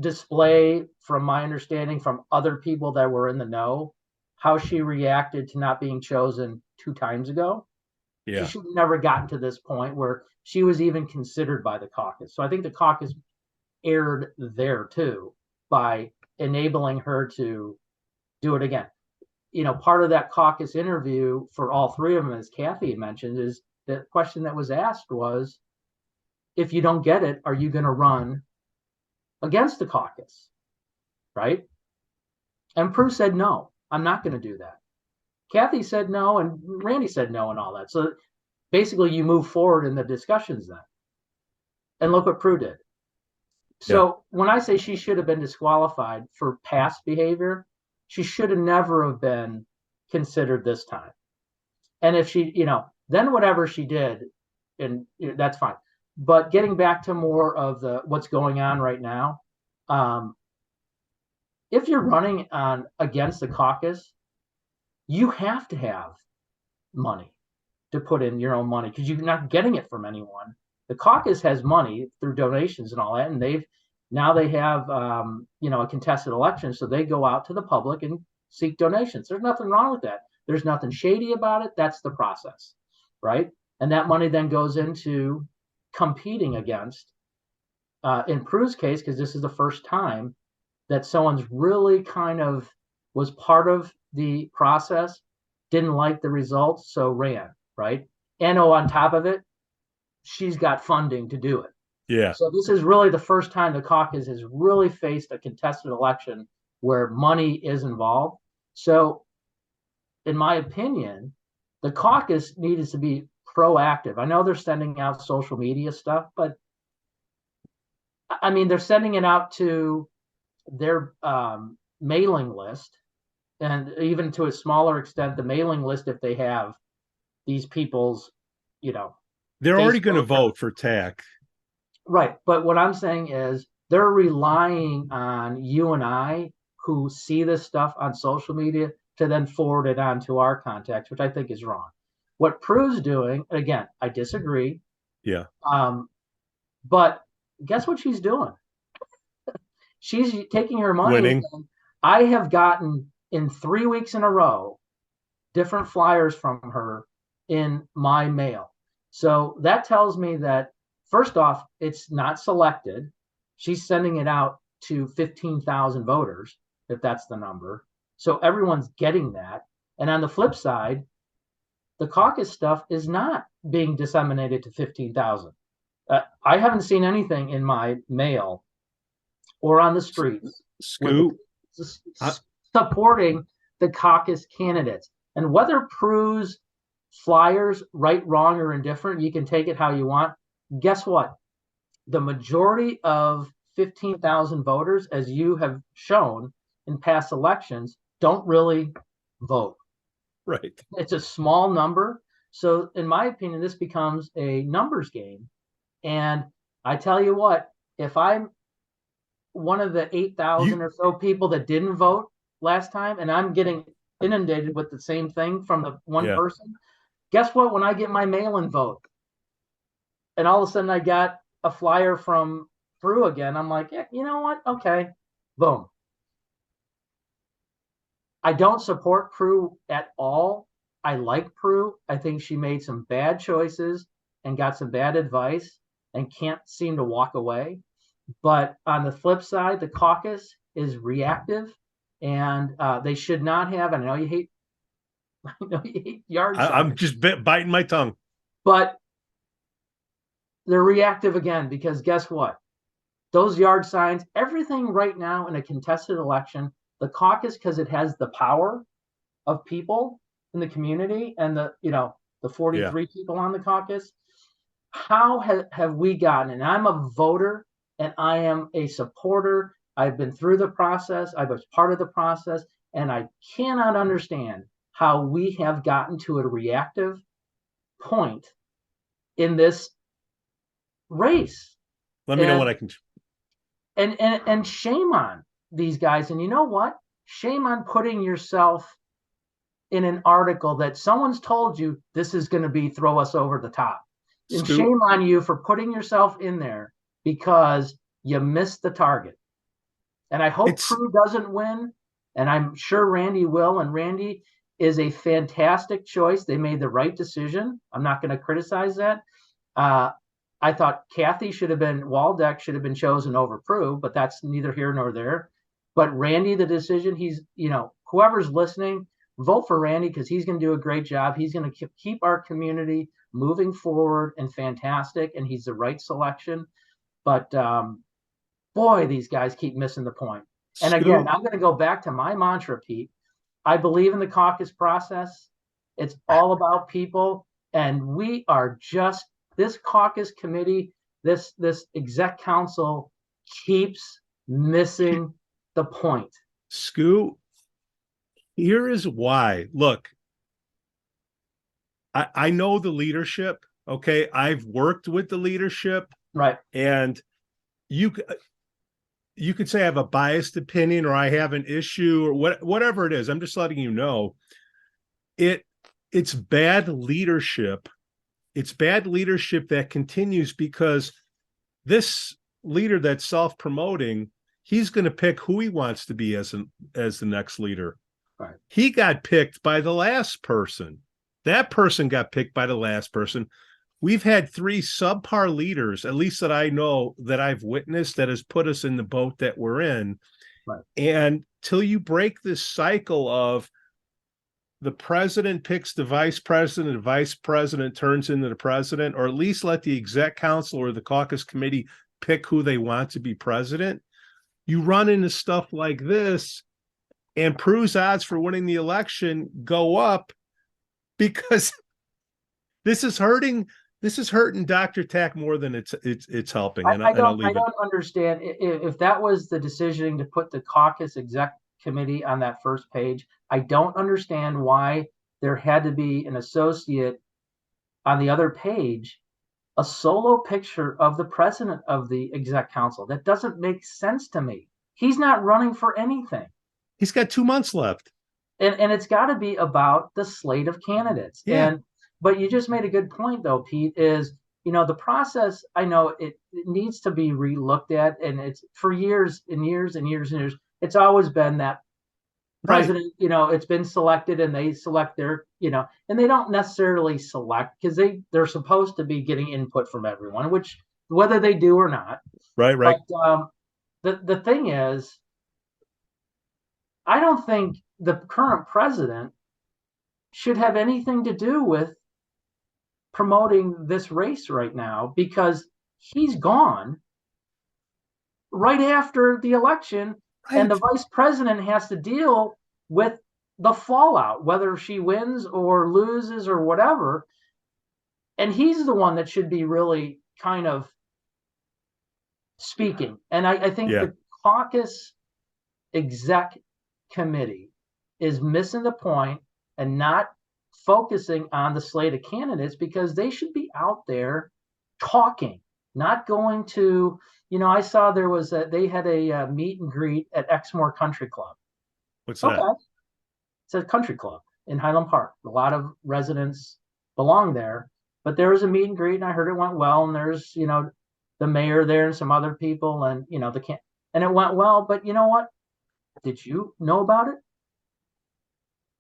display, from my understanding from other people that were in the know, how she reacted to not being chosen 2 times ago. She should have never gotten to this point where she was even considered by the caucus. So I think the caucus erred there too by enabling her to do it again. You know, part of that caucus interview for all 3 of them, as Cathy mentioned, is the question that was asked was, if you don't get it, are you going to run against the caucus? Right? And Prue said, no, I'm not going to do that. Cathy said no, and Randy said no, and all that. So basically you move forward in the discussions then. And look what Prue did. So when I say she should have been disqualified for past behavior, she should have never have been considered this time. And if she, then whatever she did, and that's fine. But getting back to more of what's going on right now, if you're running against the caucus, you have to have money to put in your own money because you're not getting it from anyone. The caucus has money through donations and all that, and they have a contested election, so they go out to the public and seek donations. There's nothing wrong with that. There's nothing shady about it. That's the process, right? And that money then goes into competing against, in Prue's case, because this is the first time that someone's really kind of was part of the process, didn't like the results, so ran, right? And on top of it, she's got funding to do it.
Yeah.
So this is really the first time the caucus has really faced a contested election where money is involved. So in my opinion, the caucus needed to be proactive. I know they're sending out social media stuff, but I mean, they're sending it out to their mailing list, and even to a smaller extent, the mailing list, if they have these people's,
they're already going to vote for TAC.
Right. But what I'm saying is they're relying on you and I who see this stuff on social media to then forward it on to our contacts, which I think is wrong. What Prue's doing, again, I disagree.
Yeah.
But guess what she's doing? She's taking her money.
Winning.
I have gotten in 3 weeks in a row different flyers from her in my mail. So that tells me that, first off, it's not selected. She's sending it out to 15,000 voters, if that's the number. So everyone's getting that. And on the flip side, the caucus stuff is not being disseminated to 15,000. I haven't seen anything in my mail or on the streets supporting the caucus candidates. And whether Prue's flyers, right, wrong, or indifferent, you can take it how you want. Guess what? The majority of 15,000 voters, as you have shown in past elections, don't really vote.
Right.
It's a small number. So in my opinion, this becomes a numbers game. And I tell you what, if I'm one of the 8,000 or so people that didn't vote last time, and I'm getting inundated with the same thing from the one person, guess what? When I get my mail-in vote, and all of a sudden I got a flyer from Prue again, I'm like, you know what? Okay, boom. I don't support Prue at all. I like Prue. I think she made some bad choices and got some bad advice and can't seem to walk away. But on the flip side, the caucus is reactive, and they should not have. I know you hate yard signs.
I'm just biting my tongue.
But they're reactive again, because guess what? Those yard signs, everything right now in a contested election, the caucus, because it has the power of people in the community and the 43 people on the caucus. How have we gotten? And I'm a voter and I am a supporter. I've been through the process. I was part of the process, and I cannot understand how we have gotten to a reactive point in this race.
Let me know what I can.
And shame on these guys. And you know what? Shame on putting yourself in an article that someone's told you this is going to be throw us over the top. And shame on you for putting yourself in there because you missed the target. And I hope Prue doesn't win, and I'm sure Randy will. And Randy is a fantastic choice. They made the right decision. I'm not going to criticize that. I thought Cathy Waldeck should have been chosen over Prue, but that's neither here nor there. But Randy, the decision, he's, whoever's listening, vote for Randy because he's going to do a great job. He's going to keep our community moving forward and fantastic, and he's the right selection. But boy, these guys keep missing the point. And again, I'm going to go back to my mantra, Pete. I believe in the caucus process. It's all about people. And we are just, this caucus committee, this exec council keeps missing the point.
Skoo, here is why. Look, I know the leadership. Okay, I've worked with the leadership.
Right.
And you could say I have a biased opinion or I have an issue or whatever it is. I'm just letting you know it's bad leadership. It's bad leadership that continues because this leader that's self-promoting, he's going to pick who he wants to be as the next leader.
Right.
He got picked by the last person. That person got picked by the last person. We've had 3 subpar leaders, at least that I know, that I've witnessed, that has put us in the boat that we're in.
Right.
And till you break this cycle of the president picks the vice president turns into the president, or at least let the exec council or the caucus committee pick who they want to be president, you run into stuff like this, and Prue's odds for winning the election go up because this is hurting Dr. Tack more than it's helping.
I don't understand if that was the decision to put the caucus exec committee on that first page. I don't understand why there had to be an associate on the other page, a solo picture of the president of the exec council. That doesn't make sense to me. He's not running for anything.
He's got 2 months left.
And it's got to be about the slate of candidates.
Yeah.
But you just made a good point, though, Pete, is, the process, I know it needs to be relooked at. And it's for years and years and years and years. It's always been that president, right. It's been selected and they select their, and they don't necessarily select because they're supposed to be getting input from everyone, which whether they do or not.
Right.
But the thing is, I don't think the current president should have anything to do with promoting this race right now because he's gone right after the election. Right. And the vice president has to deal with the fallout, whether she wins or loses or whatever. And he's the one that should be really kind of speaking. And I think the caucus exec committee is missing the point and not focusing on the slate of candidates because they should be out there talking, not going to, I saw they had a meet and greet at Exmoor Country Club.
What's that?
It's a country club in Highland Park. A lot of residents belong there, but there was a meet and greet and I heard it went well. And there's, the mayor there and some other people and, and it went well, but you know what? Did you know about it?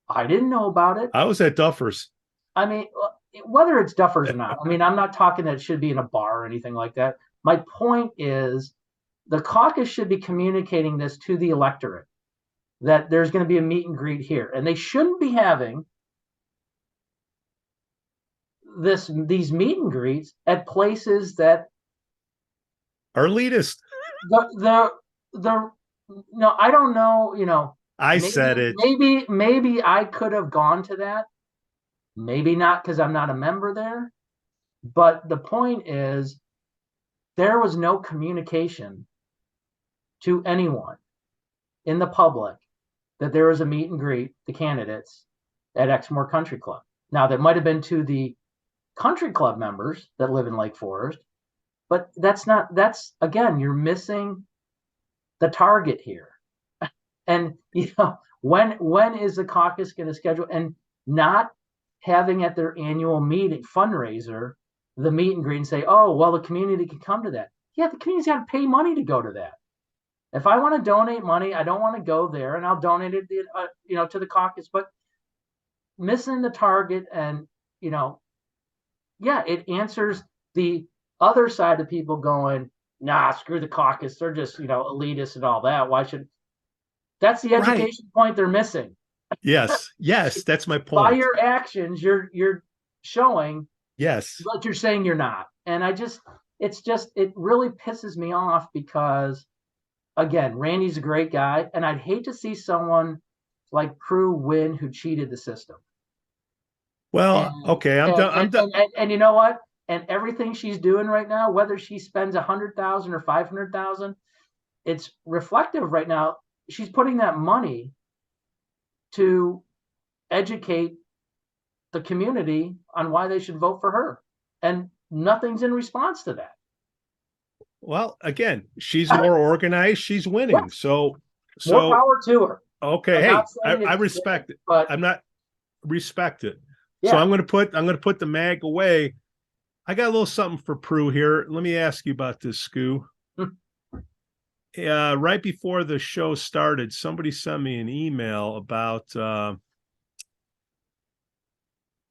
I didn't know about it.
I was at Duffer's.
I mean, whether it's Duffer's or not, I'm not talking that it should be in a bar or anything like that. My point is the caucus should be communicating this to the electorate that there's going to be a meet and greet here. And they shouldn't be having these meet and greets at places that
are elitist.
No, I don't know,
said it.
Maybe I could have gone to that. Maybe not because I'm not a member there. But the point is, there was no communication to anyone in the public that there was a meet and greet, the candidates, at Exmoor Country Club. Now, that might have been to the country club members that live in Lake Forest, but that's again, you're missing the target here. And, when is the caucus going to schedule and not having at their annual meeting fundraiser, the meet and greet and say, oh, well, the community can come to that. Yeah, the community's got to pay money to go to that. If I want to donate money, I don't want to go there and I'll donate it, to the caucus, but missing the target and, it answers the other side of people going, nah, screw the caucus. They're just, elitist and all that. Why should, that's the education point they're missing.
Yes, that's my point.
By your actions, you're showing
what
you're saying you're not. And it really pisses me off because, again, Randy's a great guy, and I'd hate to see someone like Prue win who cheated the system.
Well, okay, I'm done. I'm done.
And you know what? And everything she's doing right now, whether she spends 100,000 or 500,000, it's reflective right now. She's putting that money to educate the community on why they should vote for her, and nothing's in response to that.
Well, again, she's more organized. She's winning.
Yes.
So
More power to her.
Okay, hey, I respect it, but I'm not respect it. Yeah. So I'm gonna put the mag away. I got a little something for Prue here. Let me ask you about this, Skoo. Right before the show started, somebody sent me an email about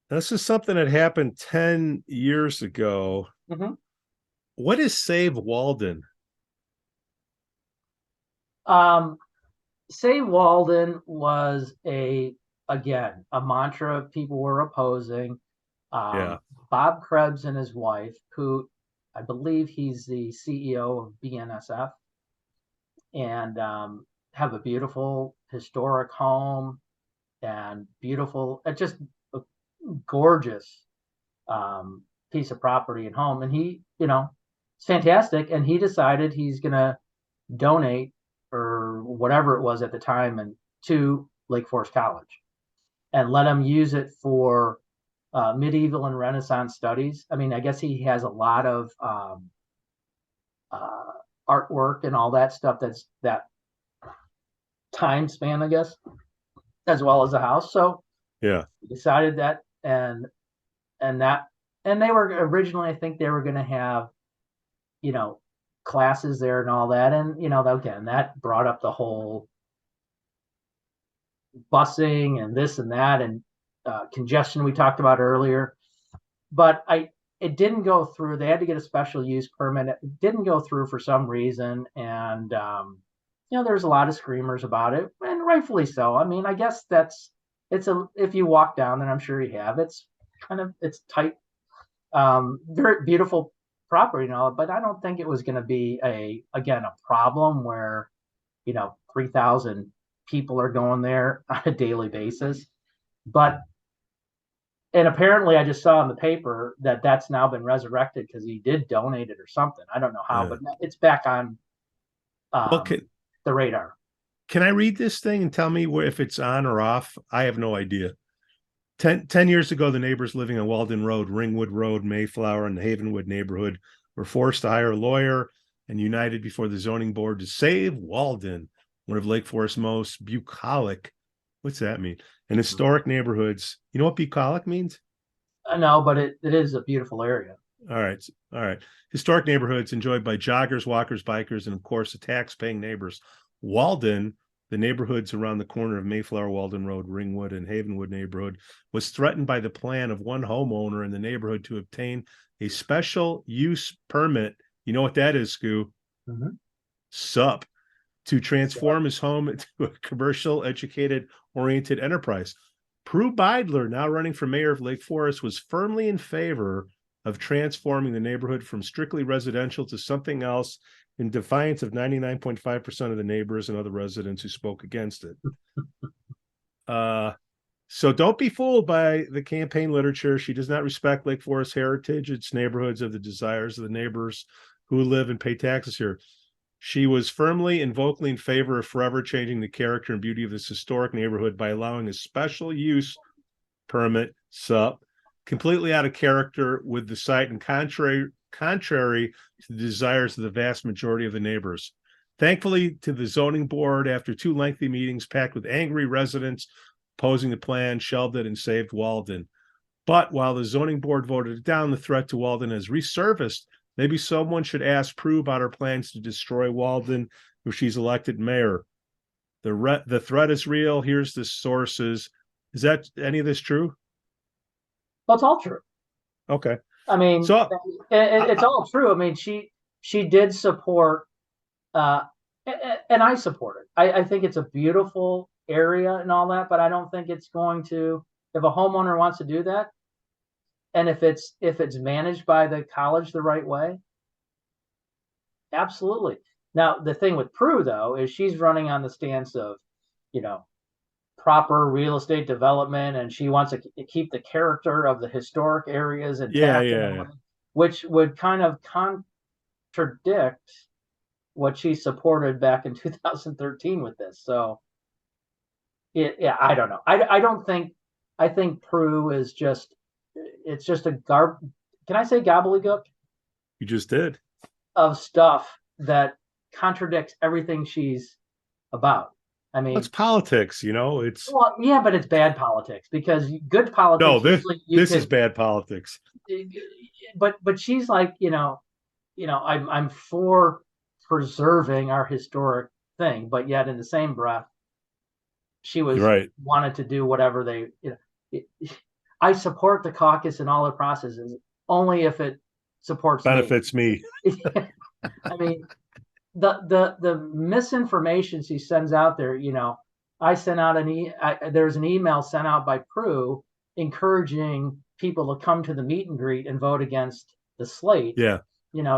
this is something that happened 10 years ago. Mm-hmm. What is Save Walden?
Save Walden was a mantra people were opposing. Bob Krebs and his wife, who I believe he's the CEO of BNSF, and have a beautiful historic home and just a gorgeous piece of property and home. And he, it's fantastic. And he decided he's going to donate, or whatever it was at the time, and to Lake Forest College, and let him use it for medieval and Renaissance studies. I mean, I guess he has a lot of artwork and all that stuff that's that time span, I guess, as well as the house. So
yeah,
he decided that, and they were originally, I think they were going to have, classes there and all that. And, again, that brought up the whole busing and this and that, and congestion we talked about earlier. But it didn't go through. They had to get a special use permit. It didn't go through for some reason. And, there's a lot of screamers about it, and rightfully so. I mean, I guess if you walk down there, I'm sure you have, it's tight, very beautiful property and all, but I don't think it was going to be a problem where 3,000 people are going there on a daily basis. And apparently I just saw in the paper that that's now been resurrected because he did donate it or something. I don't know how, but it's back on the radar.
Can I read this thing and tell me if it's on or off? I have no idea. 10 years ago, the neighbors living on Walden Road, Ringwood Road, Mayflower, and the Havenwood neighborhood were forced to hire a lawyer and united before the zoning board to save Walden, one of Lake Forest's most bucolic, what's that mean? And historic neighborhoods. You know what bucolic means?
No, but it is a beautiful area.
All right. Historic neighborhoods enjoyed by joggers, walkers, bikers, and of course, the tax-paying neighbors. Walden, the neighborhoods around the corner of Mayflower, Walden Road, Ringwood, and Havenwood neighborhood, was threatened by the plan of one homeowner in the neighborhood to obtain a special use permit. You know what that is, Skoo?
Mm-hmm.
SUP. To transform his home into a commercial, educated-oriented enterprise. Prue Beidler, now running for mayor of Lake Forest, was firmly in favor of transforming the neighborhood from strictly residential to something else, in defiance of 99.5% of the neighbors and other residents who spoke against it. So don't be fooled by the campaign literature. She does not respect Lake Forest heritage, its neighborhoods, or the desires of the neighbors who live and pay taxes here. She was firmly and vocally in favor of forever changing the character and beauty of this historic neighborhood by allowing a special use permit, SUP, completely out of character with the site and contrary to the desires of the vast majority of the neighbors. Thankfully, to the zoning board, after 2 lengthy meetings packed with angry residents opposing the plan, shelved it and saved Walden. But while the zoning board voted down, the threat to Walden has resurfaced. Maybe someone should ask Prue about her plans to destroy Walden if she's elected mayor. The threat is real. Here's the sources. Is that any of this true?
Well, it's all true.
Okay.
I mean,
so
it's all true. I mean, she did support, and I support it. I think it's a beautiful area and all that, but I don't think it's going to, if a homeowner wants to do that, and if it's managed by the college the right way, absolutely. Now, the thing with Prue, though, is she's running on the stance of, proper real estate development, and she wants to keep the character of the historic areas intact, which would kind of contradict what she supported back in 2013 with this. So, I don't know. I think Prue is it's just a can I say gobbledygook?
You just did.
Of stuff that contradicts everything she's about. I mean,
it's politics, it's.
Well, yeah, but it's bad politics, because good politics.
No, this is bad politics.
But she's like, I'm for preserving our historic thing, but yet in the same breath, she was wanted to do whatever they. I support the caucus and all the processes only if it
benefits me.
I mean, the misinformation she sends out there, I sent out there's an email sent out by Prue encouraging people to come to the meet and greet and vote against the slate.
Yeah.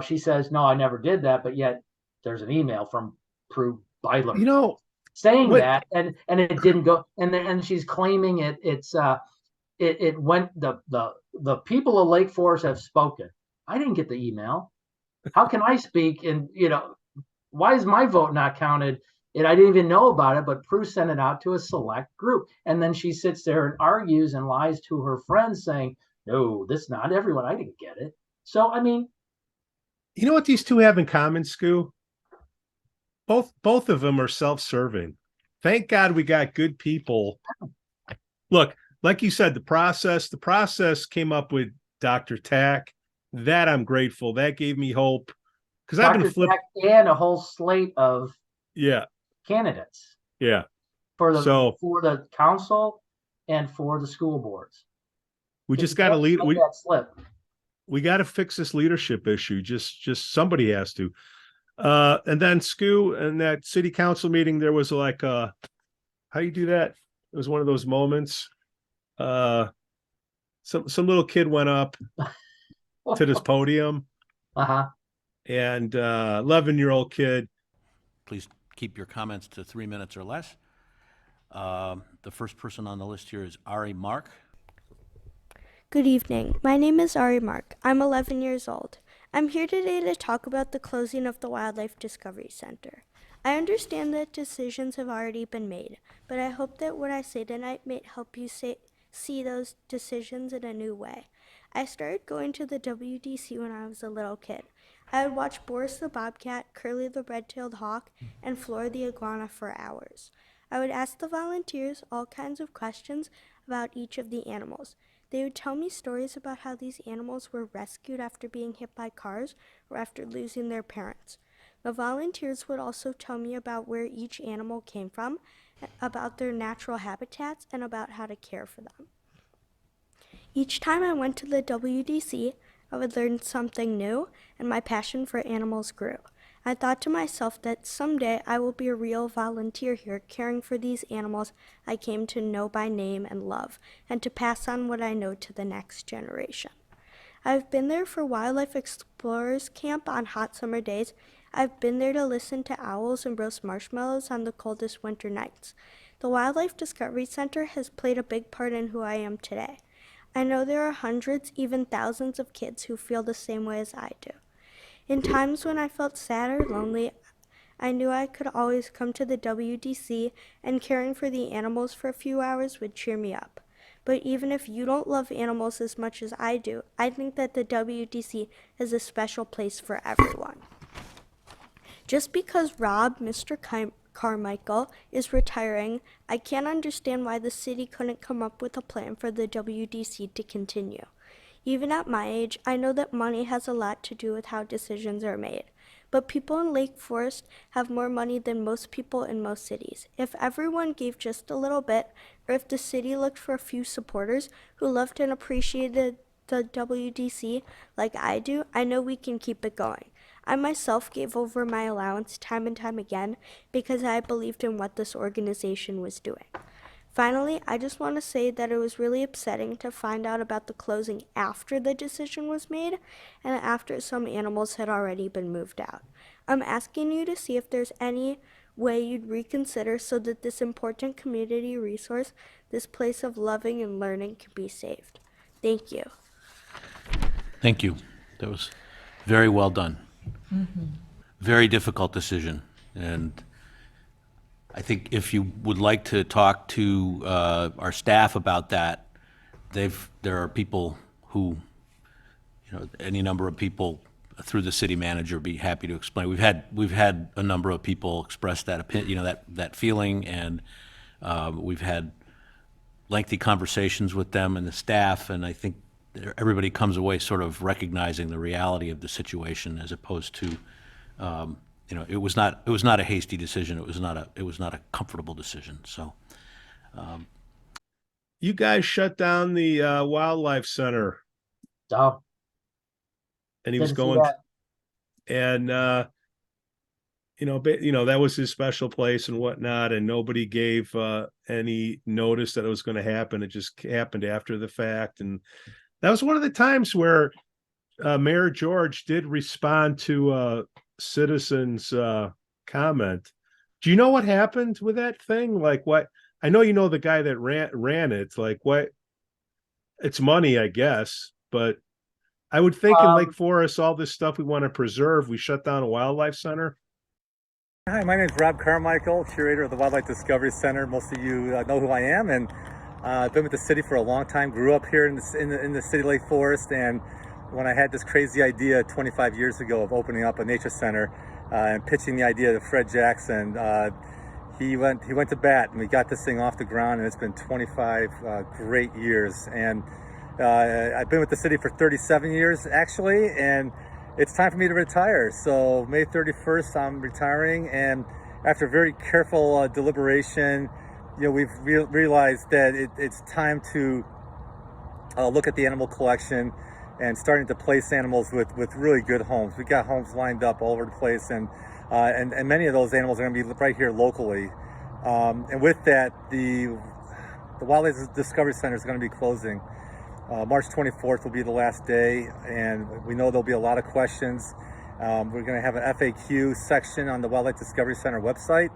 She says, no, I never did that, but yet there's an email from Prue Beidler saying that, and it didn't go, and she's claiming it went, the people of Lake Forest have spoken. I didn't get the email. How can I speak? And, why is my vote not counted? And I didn't even know about it, but Prue sent it out to a select group. And then she sits there and argues and lies to her friends saying, no, this not everyone. I didn't get it. So, I mean.
You know what these two have in common, Skoo? Both of them are self-serving. Thank God we got good people. Look, like you said, the process came up with Dr. Tack. That I'm grateful. That gave me hope. Because I've been flipping,
and a whole slate of candidates.
Yeah.
For the council and for the school boards.
We just got to lead. We got to fix this leadership issue. Just somebody has to. And then Skoo, in that city council meeting, there was like how do you do that? It was one of those moments. Some little kid went up to this podium. And 11-year-old kid.
Please keep your comments to 3 minutes or less. The first person on the list here is Ari Mark.
Good evening. My name is Ari Mark. I'm 11 years old. I'm here today to talk about the closing of the Wildlife Discovery Center. I understand that decisions have already been made, but I hope that what I say tonight may help you see those decisions in a new way. I started going to the WDC when I was a little kid. I would watch Boris the Bobcat, Curly the Red-tailed Hawk, and Flora the Iguana for hours. I would ask the volunteers all kinds of questions about each of the animals. They would tell me stories about how these animals were rescued after being hit by cars or after losing their parents. The volunteers would also tell me about where each animal came from, about their natural habitats, and about how to care for them. Each time I went to the WDC, I would learn something new, and my passion for animals grew. I thought to myself that someday I will be a real volunteer here, caring for these animals I came to know by name and love, and to pass on what I know to the next generation. I've been there for Wildlife Explorers Camp on hot summer days. I've been there to listen to owls and roast marshmallows on the coldest winter nights. The Wildlife Discovery Center has played a big part in who I am today. I know there are hundreds, even thousands of kids who feel the same way as I do. In times when I felt sad or lonely, I knew I could always come to the WDC, and caring for the animals for a few hours would cheer me up. But even if you don't love animals as much as I do, I think that the WDC is a special place for everyone. Just because Rob, Mr. Carmichael, is retiring, I can't understand why the city couldn't come up with a plan for the WDC to continue. Even at my age, I know that money has a lot to do with how decisions are made. But people in Lake Forest have more money than most people in most cities. If everyone gave just a little bit, or if the city looked for a few supporters who loved and appreciated the WDC like I do, I know we can keep it going. I myself gave over my allowance time and time again because I believed in what this organization was doing. Finally, I just want to say that it was really upsetting to find out about the closing after the decision was made and after some animals had already been moved out. I'm asking you to see if there's any way you'd reconsider so that this important community resource, this place of loving and learning, can be saved. Thank you.
Thank you. That was very well done. Very difficult decision. And I think if you would like to talk to our staff about that, there are people who, any number of people through the city manager be happy to explain. We've had a number of people express that opinion, that feeling, and we've had lengthy conversations with them and the staff, and I think everybody comes away sort of recognizing the reality of the situation, as opposed to, it was not a hasty decision. It was not a comfortable decision. So,
you guys shut down the wildlife center,
Oh,
and he was
didn't see
going,
that.
and that was his special place and whatnot, and nobody gave any notice that it was going to happen. It just happened after the fact, and that was one of the times where Mayor George did respond to a citizen's comment. Do you know what happened with that thing? Like, what? I know you know the guy that ran it. Like, what? It's money, I guess, but I would think in Lake Forest, all this stuff we want to preserve, we shut down a wildlife center.
Hi, my name is Rob Carmichael, curator of the Wildlife Discovery Center. Most of you know who I am, and I've been with the city for a long time. Grew up here in the city of Lake Forest, and when I had this crazy idea 25 years ago of opening up a nature center and pitching the idea to Fred Jackson, he went to bat, and we got this thing off the ground, and it's been 25 great years. And I've been with the city for 37 years, actually, and it's time for me to retire. So May 31st, I'm retiring, and after very careful deliberation, we've realized that it's time to look at the animal collection and starting to place animals with really good homes. We got homes lined up all over the place, and many of those animals are going to be right here locally. And with that, the Wildlife Discovery Center is going to be closing. March 24th will be the last day, and we know there'll be a lot of questions. We're going to have an FAQ section on the Wildlife Discovery Center website.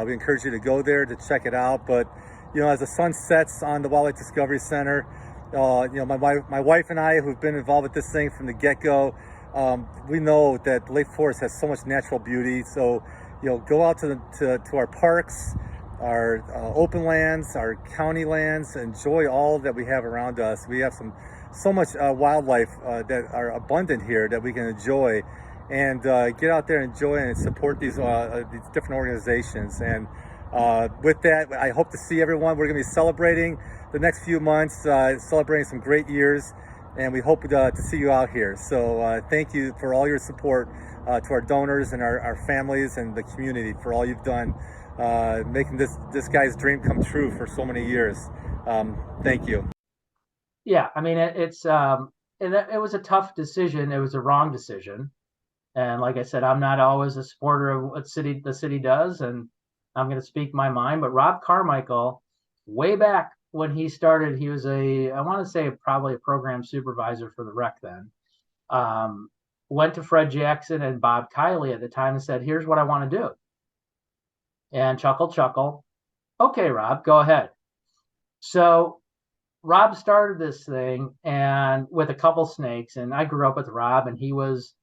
We encourage you to go there to check it out. But as the sun sets on the Wildlife Discovery Center, my wife and I, who've been involved with this thing from the get-go, we know that Lake Forest has so much natural beauty. So go out to our parks, our open lands, our county lands, enjoy all that we have around us. We have so much wildlife that are abundant here that we can enjoy, and get out there and enjoy and support these different organizations. And with that, I hope to see everyone. We're going to be celebrating the next few months, celebrating some great years, and we hope to see you out here. So thank you for all your support to our donors and our families and the community for all you've done, making this guy's dream come true for so many years. Thank you.
Yeah, I mean, it was a tough decision. It was a wrong decision. And like I said, I'm not always a supporter of what the city does, and I'm going to speak my mind. But Rob Carmichael, way back when he started, he was I want to say probably a program supervisor for the rec then. Went to Fred Jackson and Bob Kiley at the time and said, here's what I want to do. And chuckle. Okay, Rob, go ahead. So Rob started this thing and with a couple snakes, and I grew up with Rob, and he was,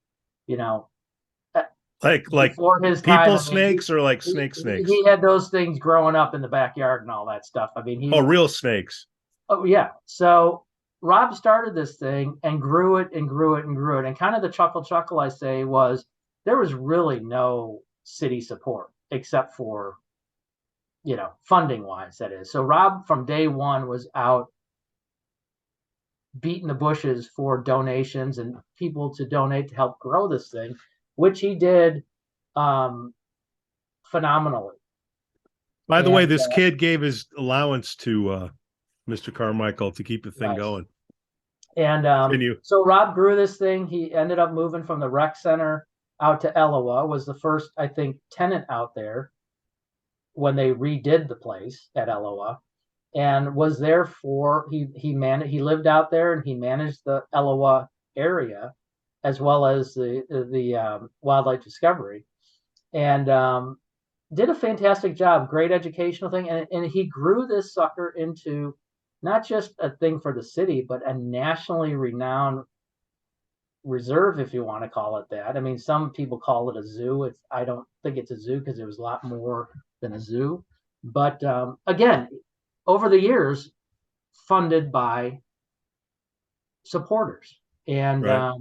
like
before his
people
time,
snakes, or like snakes.
He had those things growing up in the backyard and all that stuff. I mean,
real snakes.
Oh yeah. So Rob started this thing and grew it and grew it and grew it. And kind of the chuckle I say was there was really no city support except for, funding wise, that is. So Rob from day one was out beating the bushes for donations and people to donate to help grow this thing, which he did phenomenally.
By the way, this kid gave his allowance to Mr. Carmichael to keep the thing going.
And so Rob grew this thing. He ended up moving from the rec center out to Elowa, was the first, I think, tenant out there when they redid the place at Elowa, and was there for, he lived out there and he managed the Elowa area as well as the wildlife discovery. And did a fantastic job, great educational thing. And he grew this sucker into not just a thing for the city, but a nationally renowned reserve, if you want to call it that. I mean, some people call it a zoo. I don't think it's a zoo because it was a lot more than a zoo. But again, over the years, funded by supporters. And,
Right.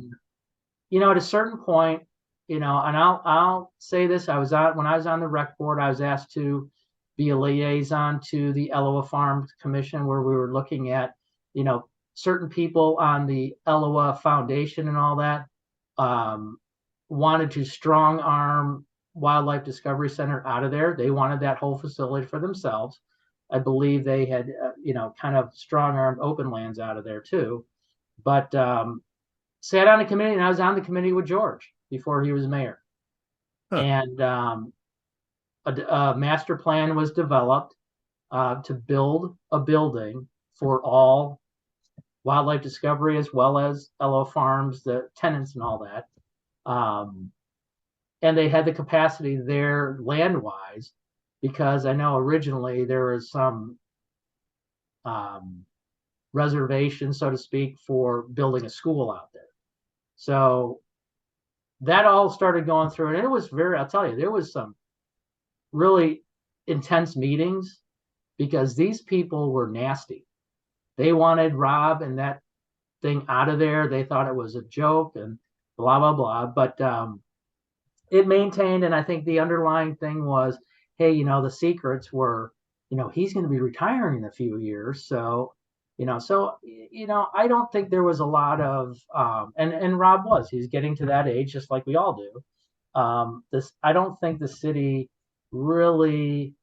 at a certain point, and I'll say this, when I was on the rec board, I was asked to be a liaison to the Elloa Farms Commission, where we were looking at, certain people on the Elloa Foundation and all that wanted to strong arm Wildlife Discovery Center out of there. They wanted that whole facility for themselves. I believe they had, kind of strong armed open lands out of there too. But sat on a committee, and I was on the committee with George before he was mayor. Huh. And a master plan was developed to build a building for all wildlife discovery as well as Elloa Farms, the tenants and all that. And they had the capacity there land-wise, because I know originally there was some reservation, so to speak, for building a school out there. So that all started going through, and it was I'll tell you, there was some really intense meetings because these people were nasty. They wanted Rob and that thing out of there. They thought it was a joke and blah, blah, blah. But it maintained, and I think the underlying thing was, hey, the secrets were, he's going to be retiring in a few years. So, I don't think there was a lot of, and Rob he's getting to that age, just like we all do. I don't think the city really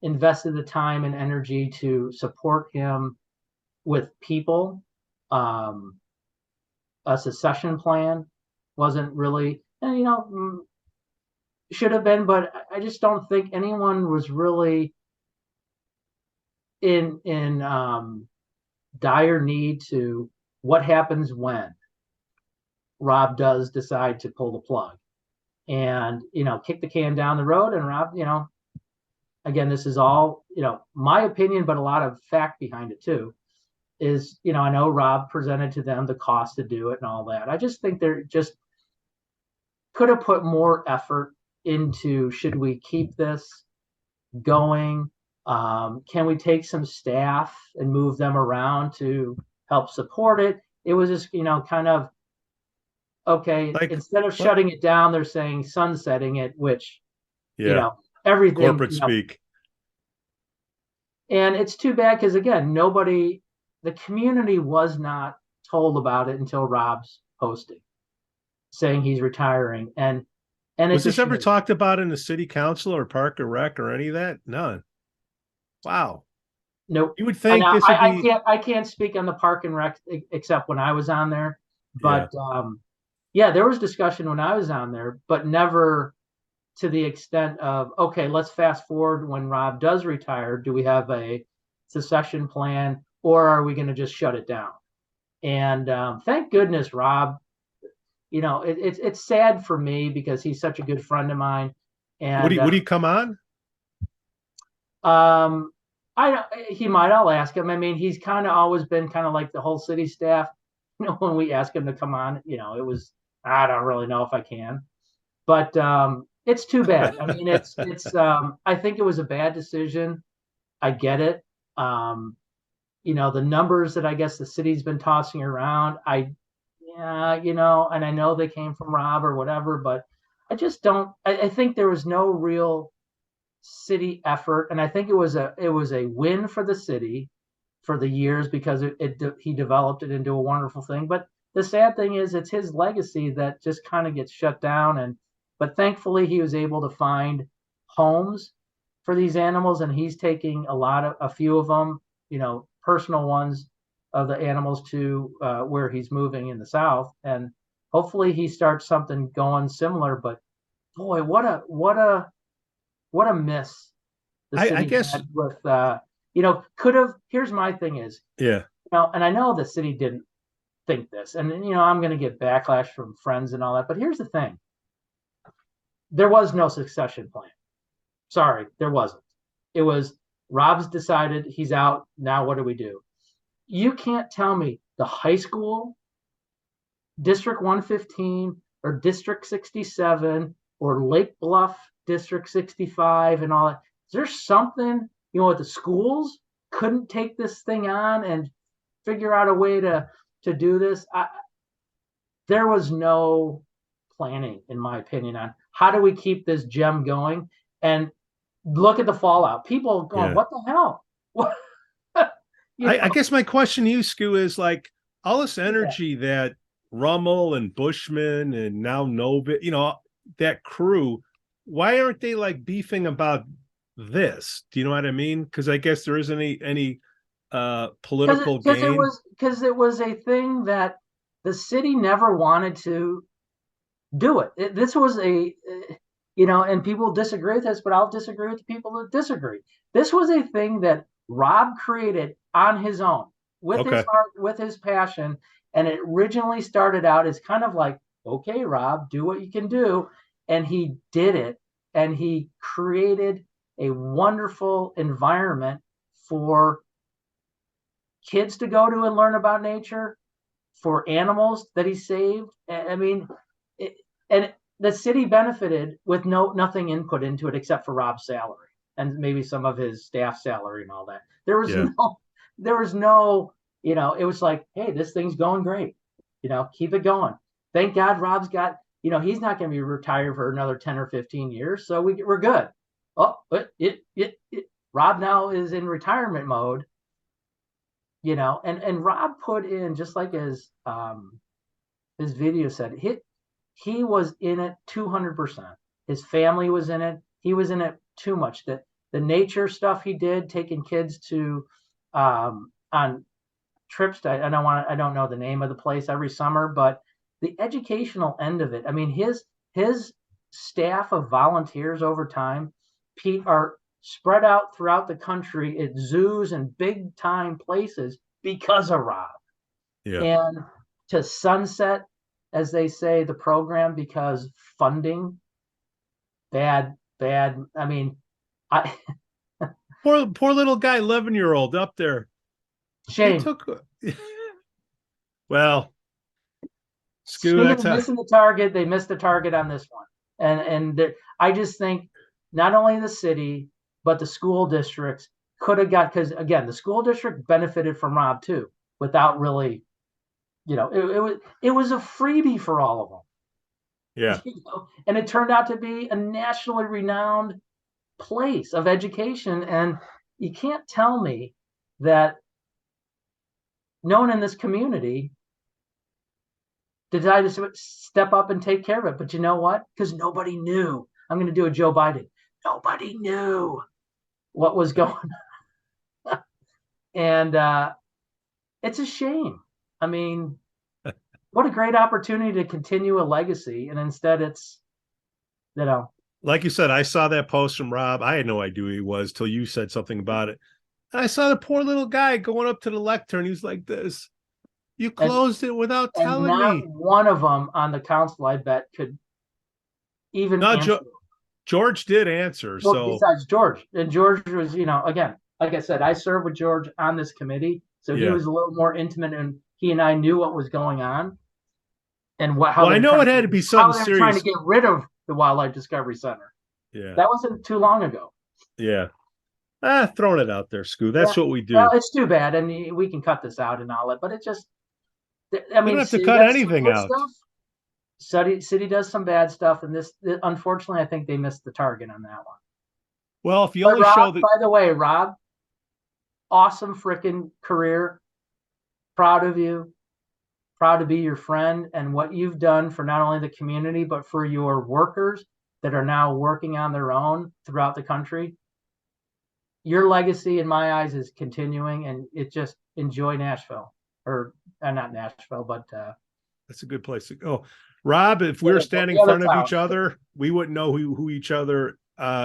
invested the time and energy to support him with people. A succession plan wasn't really, and should have been, but I just don't think anyone was really in dire need to what happens when Rob does decide to pull the plug and kick the can down the road. And Rob, again, this is all my opinion, but a lot of fact behind it too. Is I know Rob presented to them the cost to do it and all that. I just think they're just could have put more effort into, should we keep this going? Can we take some staff and move them around to help support it? It was just, kind of, okay, instead of shutting it down, they're saying sunsetting it, which, everything.
Corporate speak.
And it's too bad because, again, the community was not told about it until Rob's posting, saying he's retiring. And
was this ever talked about in the city council or park or rec or any of that? None. Wow.
Nope.
You would think this would be...
I can't speak on the park and rec except when I was on there. But there was discussion when I was on there, but never to the extent of, okay, let's fast forward when Rob does retire. Do we have a succession plan, or are we going to just shut it down? And thank goodness Rob, it's sad for me because he's such a good friend of mine. And
would he come on?
He might. I'll ask him. I mean, he's kind of always been kind of like the whole city staff. When we ask him to come on, it was, I don't really know if I can, but it's too bad. I mean, it's I think it was a bad decision. I get it. The numbers that I guess the city's been tossing around, and I know they came from Rob or whatever, but I just don't. I think there was no real city effort, and I think it was a win for the city for the years because he developed it into a wonderful thing. But the sad thing is, it's his legacy that just kind of gets shut down. But thankfully, he was able to find homes for these animals, and he's taking a few of them, personal ones of the animals to where he's moving in the South, and hopefully he starts something going similar. But boy, what a miss the city
I guess
had with here's my thing is, and I know the city didn't think this, and I'm going to get backlash from friends and all that, but here's the thing. there was no succession plan. Sorry, there wasn't. It was Rob's decided he's out. Now what do we do? You can't tell me the high school, District 115 or District 67 or Lake Bluff District 65 and all that. Is there something, with the schools couldn't take this thing on and figure out a way to do this? There was no planning, in my opinion, on how do we keep this gem going. And look at the fallout. People going, what the hell? What?
I guess my question to you, Skoo, is like all this energy that Rummel and Bushman and now Novit, that crew, why aren't they like beefing about this? Do you know what I mean? Because I guess there isn't any political gain.
Because it was a thing that the city never wanted to do it. This was and people disagree with this, but I'll disagree with the people that disagree. This was a thing that Rob created on his own with his heart, with his passion. And it originally started out as kind of like, okay, Rob, do what you can do. And he did it. And he created a wonderful environment for kids to go to and learn about nature, for animals that he saved. I mean, and the city benefited with nothing input into it except for Rob's salary and maybe some of his staff salary and all that. There was no, it was like, hey, this thing's going great. Keep it going. Thank God Rob's got, he's not going to be retired for another 10 or 15 years. So we're good. Oh, but Rob now is in retirement mode, and Rob put in, just like his video said, he was in it 200%. His family was in it. He was in it too much. The nature stuff he did, taking kids to on trips to, I don't know the name of the place every summer, but the educational end of it. I mean, his staff of volunteers over time, Pete, are spread out throughout the country at zoos and big time places because of Rob. Yeah. And to sunset, as they say, the program because funding, bad. I mean,
poor little guy, 11-year-old up there.
Shame.
Well, Skoo,
missing the target. They missed the target on this one, and I just think not only the city but the school districts could have got, because again, the school district benefited from Rob too, without really, it was a freebie for all of them.
Yeah.
And it turned out to be a nationally renowned place of education. And you can't tell me that no one in this community decided to step up and take care of it. But you know what? Because nobody knew. I'm going to do a Joe Biden. Nobody knew what was going on. And it's a shame. I mean, what a great opportunity to continue a legacy. And instead it's,
like you said, I saw that post from Rob. I had no idea who he was till you said something about it. I saw the poor little guy going up to the lectern. He's like this. You closed it without telling me.
One of them on the council, I bet, could even answer.
George did answer.
Well,
so
besides George, and George was, again, like I said, I served with George on this committee, so he was a little more intimate, and he and I knew what was going on, and how. Well,
I know it had to be something serious.
Trying to get rid of the Wildlife Discovery Center.
Yeah,
that wasn't too long ago.
Yeah. Throwing it out there, Skoo. That's what we do.
Well, it's too bad, and we can cut this out and all that, but it just, I mean,
you don't have to cut anything out.
City does some bad stuff, and this, unfortunately, I think they missed the target on that one.
Well, if you only show that.
By the way, Rob, awesome freaking career. Proud of you. Proud to be your friend, and what you've done for not only the community but for your workers that are now working on their own throughout the country. Your legacy, in my eyes, is continuing, and it just enjoy Nashville, or not Nashville, but
that's a good place to go. Rob, if we were standing in front of each other, we wouldn't know who each other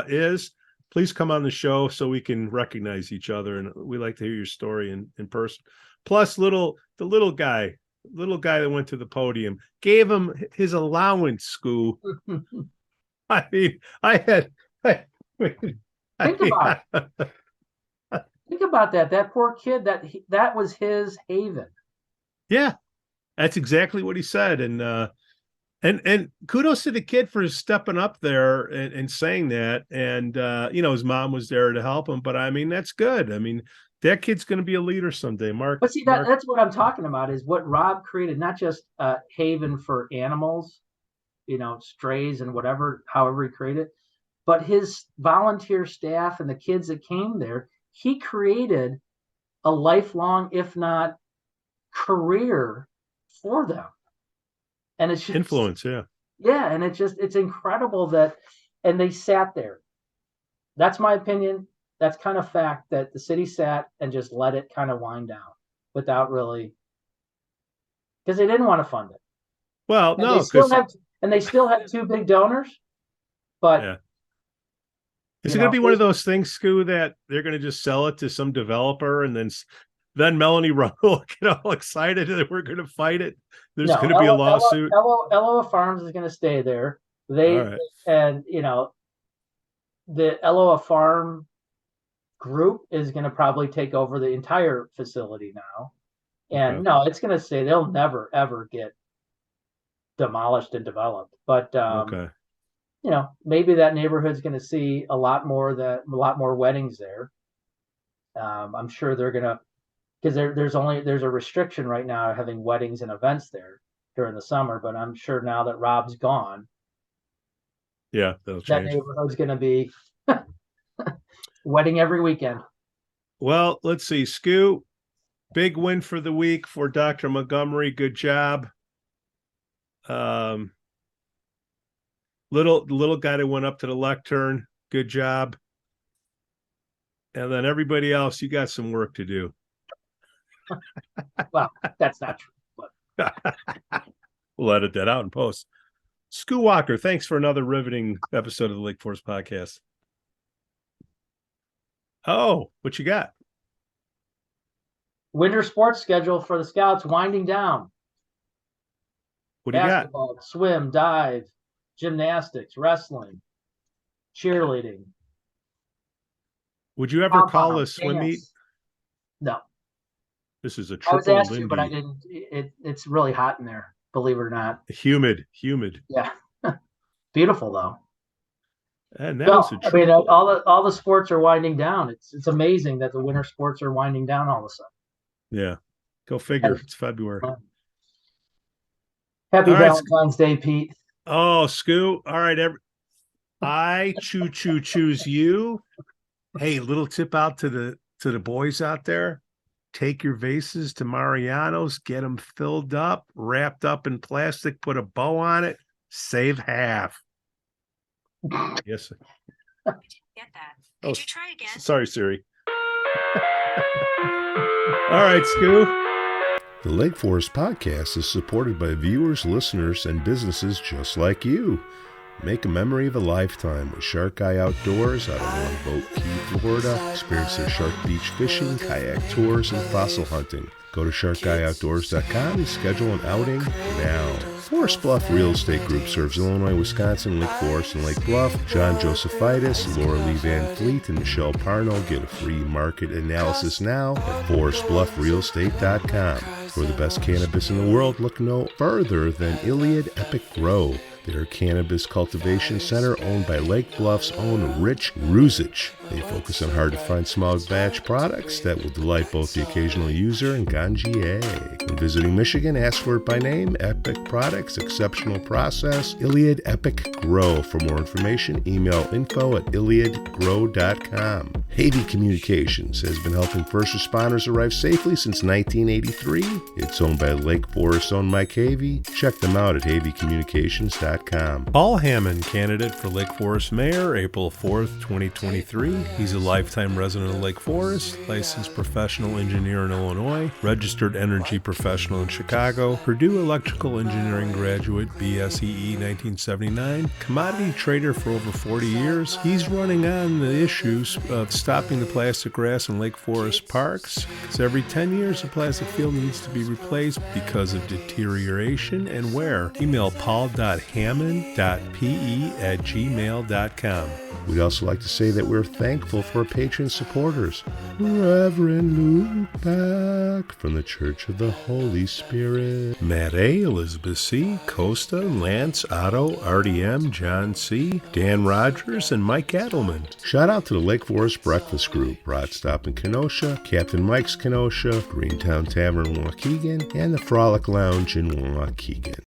is. Please come on the show so we can recognize each other, and we like to hear your story in person. Plus, the little guy that went to the podium, gave him his allowance, Skoo. I mean, think
about it. Think about that. That poor kid, that was his haven.
Yeah, that's exactly what he said. And kudos to the kid for stepping up there and saying that. And, his mom was there to help him. But, I mean, that's good. I mean, that kid's going to be a leader someday, Mark.
But see, that's what I'm talking about is what Rob created, not just a haven for animals, strays and however he created, but his volunteer staff and the kids that came there, he created a lifelong, if not career for them. And it's just
influence. Yeah.
Yeah. And it's incredible and they sat there. That's my opinion. That's kind of fact that the city sat and just let it kind of wind down without really, because they didn't want to fund it.
Well,
and
no,
they still have two big donors, but
yeah. Is it going to be one of those things, Skoo, that they're going to just sell it to some developer and then Melanie Rowe will get all excited that we're going to fight it? There's going to be a lawsuit.
Ella Farms is going to stay there. And the Ella Farm group is going to probably take over the entire facility now. And no, it's going to say they'll never, ever get demolished and developed. But, maybe that neighborhood's going to see a lot more weddings there. I'm sure they're going to, because there's a restriction right now having weddings and events there during the summer, but I'm sure now that Rob's gone,
that'll change.
That neighborhood's going to be wedding every weekend.
Well, let's see, Skoo, big win for the week for Dr. Montgomery. Good job. Little guy that went up to the lectern. Good job. And then everybody else, you got some work to do.
Well, that's not true. But
we'll edit that out in post. Skoo Walker, thanks for another riveting episode of the Lake Forest Podcast. Oh, what you got?
Winter sports schedule for the Scouts winding down.
What do you got?
Swim, dive, gymnastics, wrestling, cheerleading.
Would you ever call a swim meet?
No.
This is a triple.
I was asked to, but I didn't. It's really hot in there, believe it or not.
Humid.
Yeah. Beautiful though.
And that was a triple.
I mean, all the sports are winding down. It's amazing that the winter sports are winding down all of a sudden.
Yeah. Go figure. It's February.
Happy Valentine's Day, Pete.
Oh, Skoo. All right. I choose you. Hey, little tip out to the boys out there. Take your vases to Mariano's, get them filled up, wrapped up in plastic, put a bow on it, save half. Yes.
Did you get that? Could you try again?
Sorry, Siri. All right, Skoo.
The Lake Forest Podcast is supported by viewers, listeners, and businesses just like you. Make a memory of a lifetime with Shark Eye Outdoors out of Longboat Key, Florida. Experience their shark beach fishing, kayak tours, and fossil hunting. Go to sharkeyeoutdoors.com and schedule an outing now. Forest Bluff Real Estate Group serves Illinois, Wisconsin, Lake Forest, and Lake Bluff. John Josephitis, Laura Lee Van Fleet, and Michelle Parno get a free market analysis now at forestbluffrealestate.com. For the best cannabis in the world, look no further than Iliad Epic Grow. Their cannabis cultivation center owned by Lake Bluff's own Rich Ruzich. They focus on hard-to-find small batch products that will delight both the occasional user and ganjier. When visiting Michigan, ask for it by name. Epic Products, exceptional process. Iliad Epic Grow. For more information, email info@iliadgrow.com. Havey Communications has been helping first responders arrive safely since 1983. It's owned by Lake Forest's own Mike Havey. Check them out at haveycommunications.com.
Paul Hamann, candidate for Lake Forest Mayor, April 4th, 2023. Beatty. He's a lifetime resident of Lake Forest, licensed professional engineer in Illinois, registered energy professional in Chicago, Purdue electrical engineering graduate, BSEE 1979, commodity trader for over 40 years. He's running on the issues of stopping the plastic grass in Lake Forest parks, because every 10 years a plastic field needs to be replaced because of deterioration and wear. Email paul.hammond.pe@gmail.com.
We'd also like to say that we're thankful for our patron supporters. Reverend Luke from the Church of the Holy Spirit.
Matt A., Elizabeth C., Costa, Lance, Otto, RDM, John C., Dan Rogers, and Mike Adelman.
Shout out to the Lake Forest Breakfast Group, Rod Stop in Kenosha, Captain Mike's Kenosha, Greentown Tavern in Waukegan, and the Frolic Lounge in Waukegan.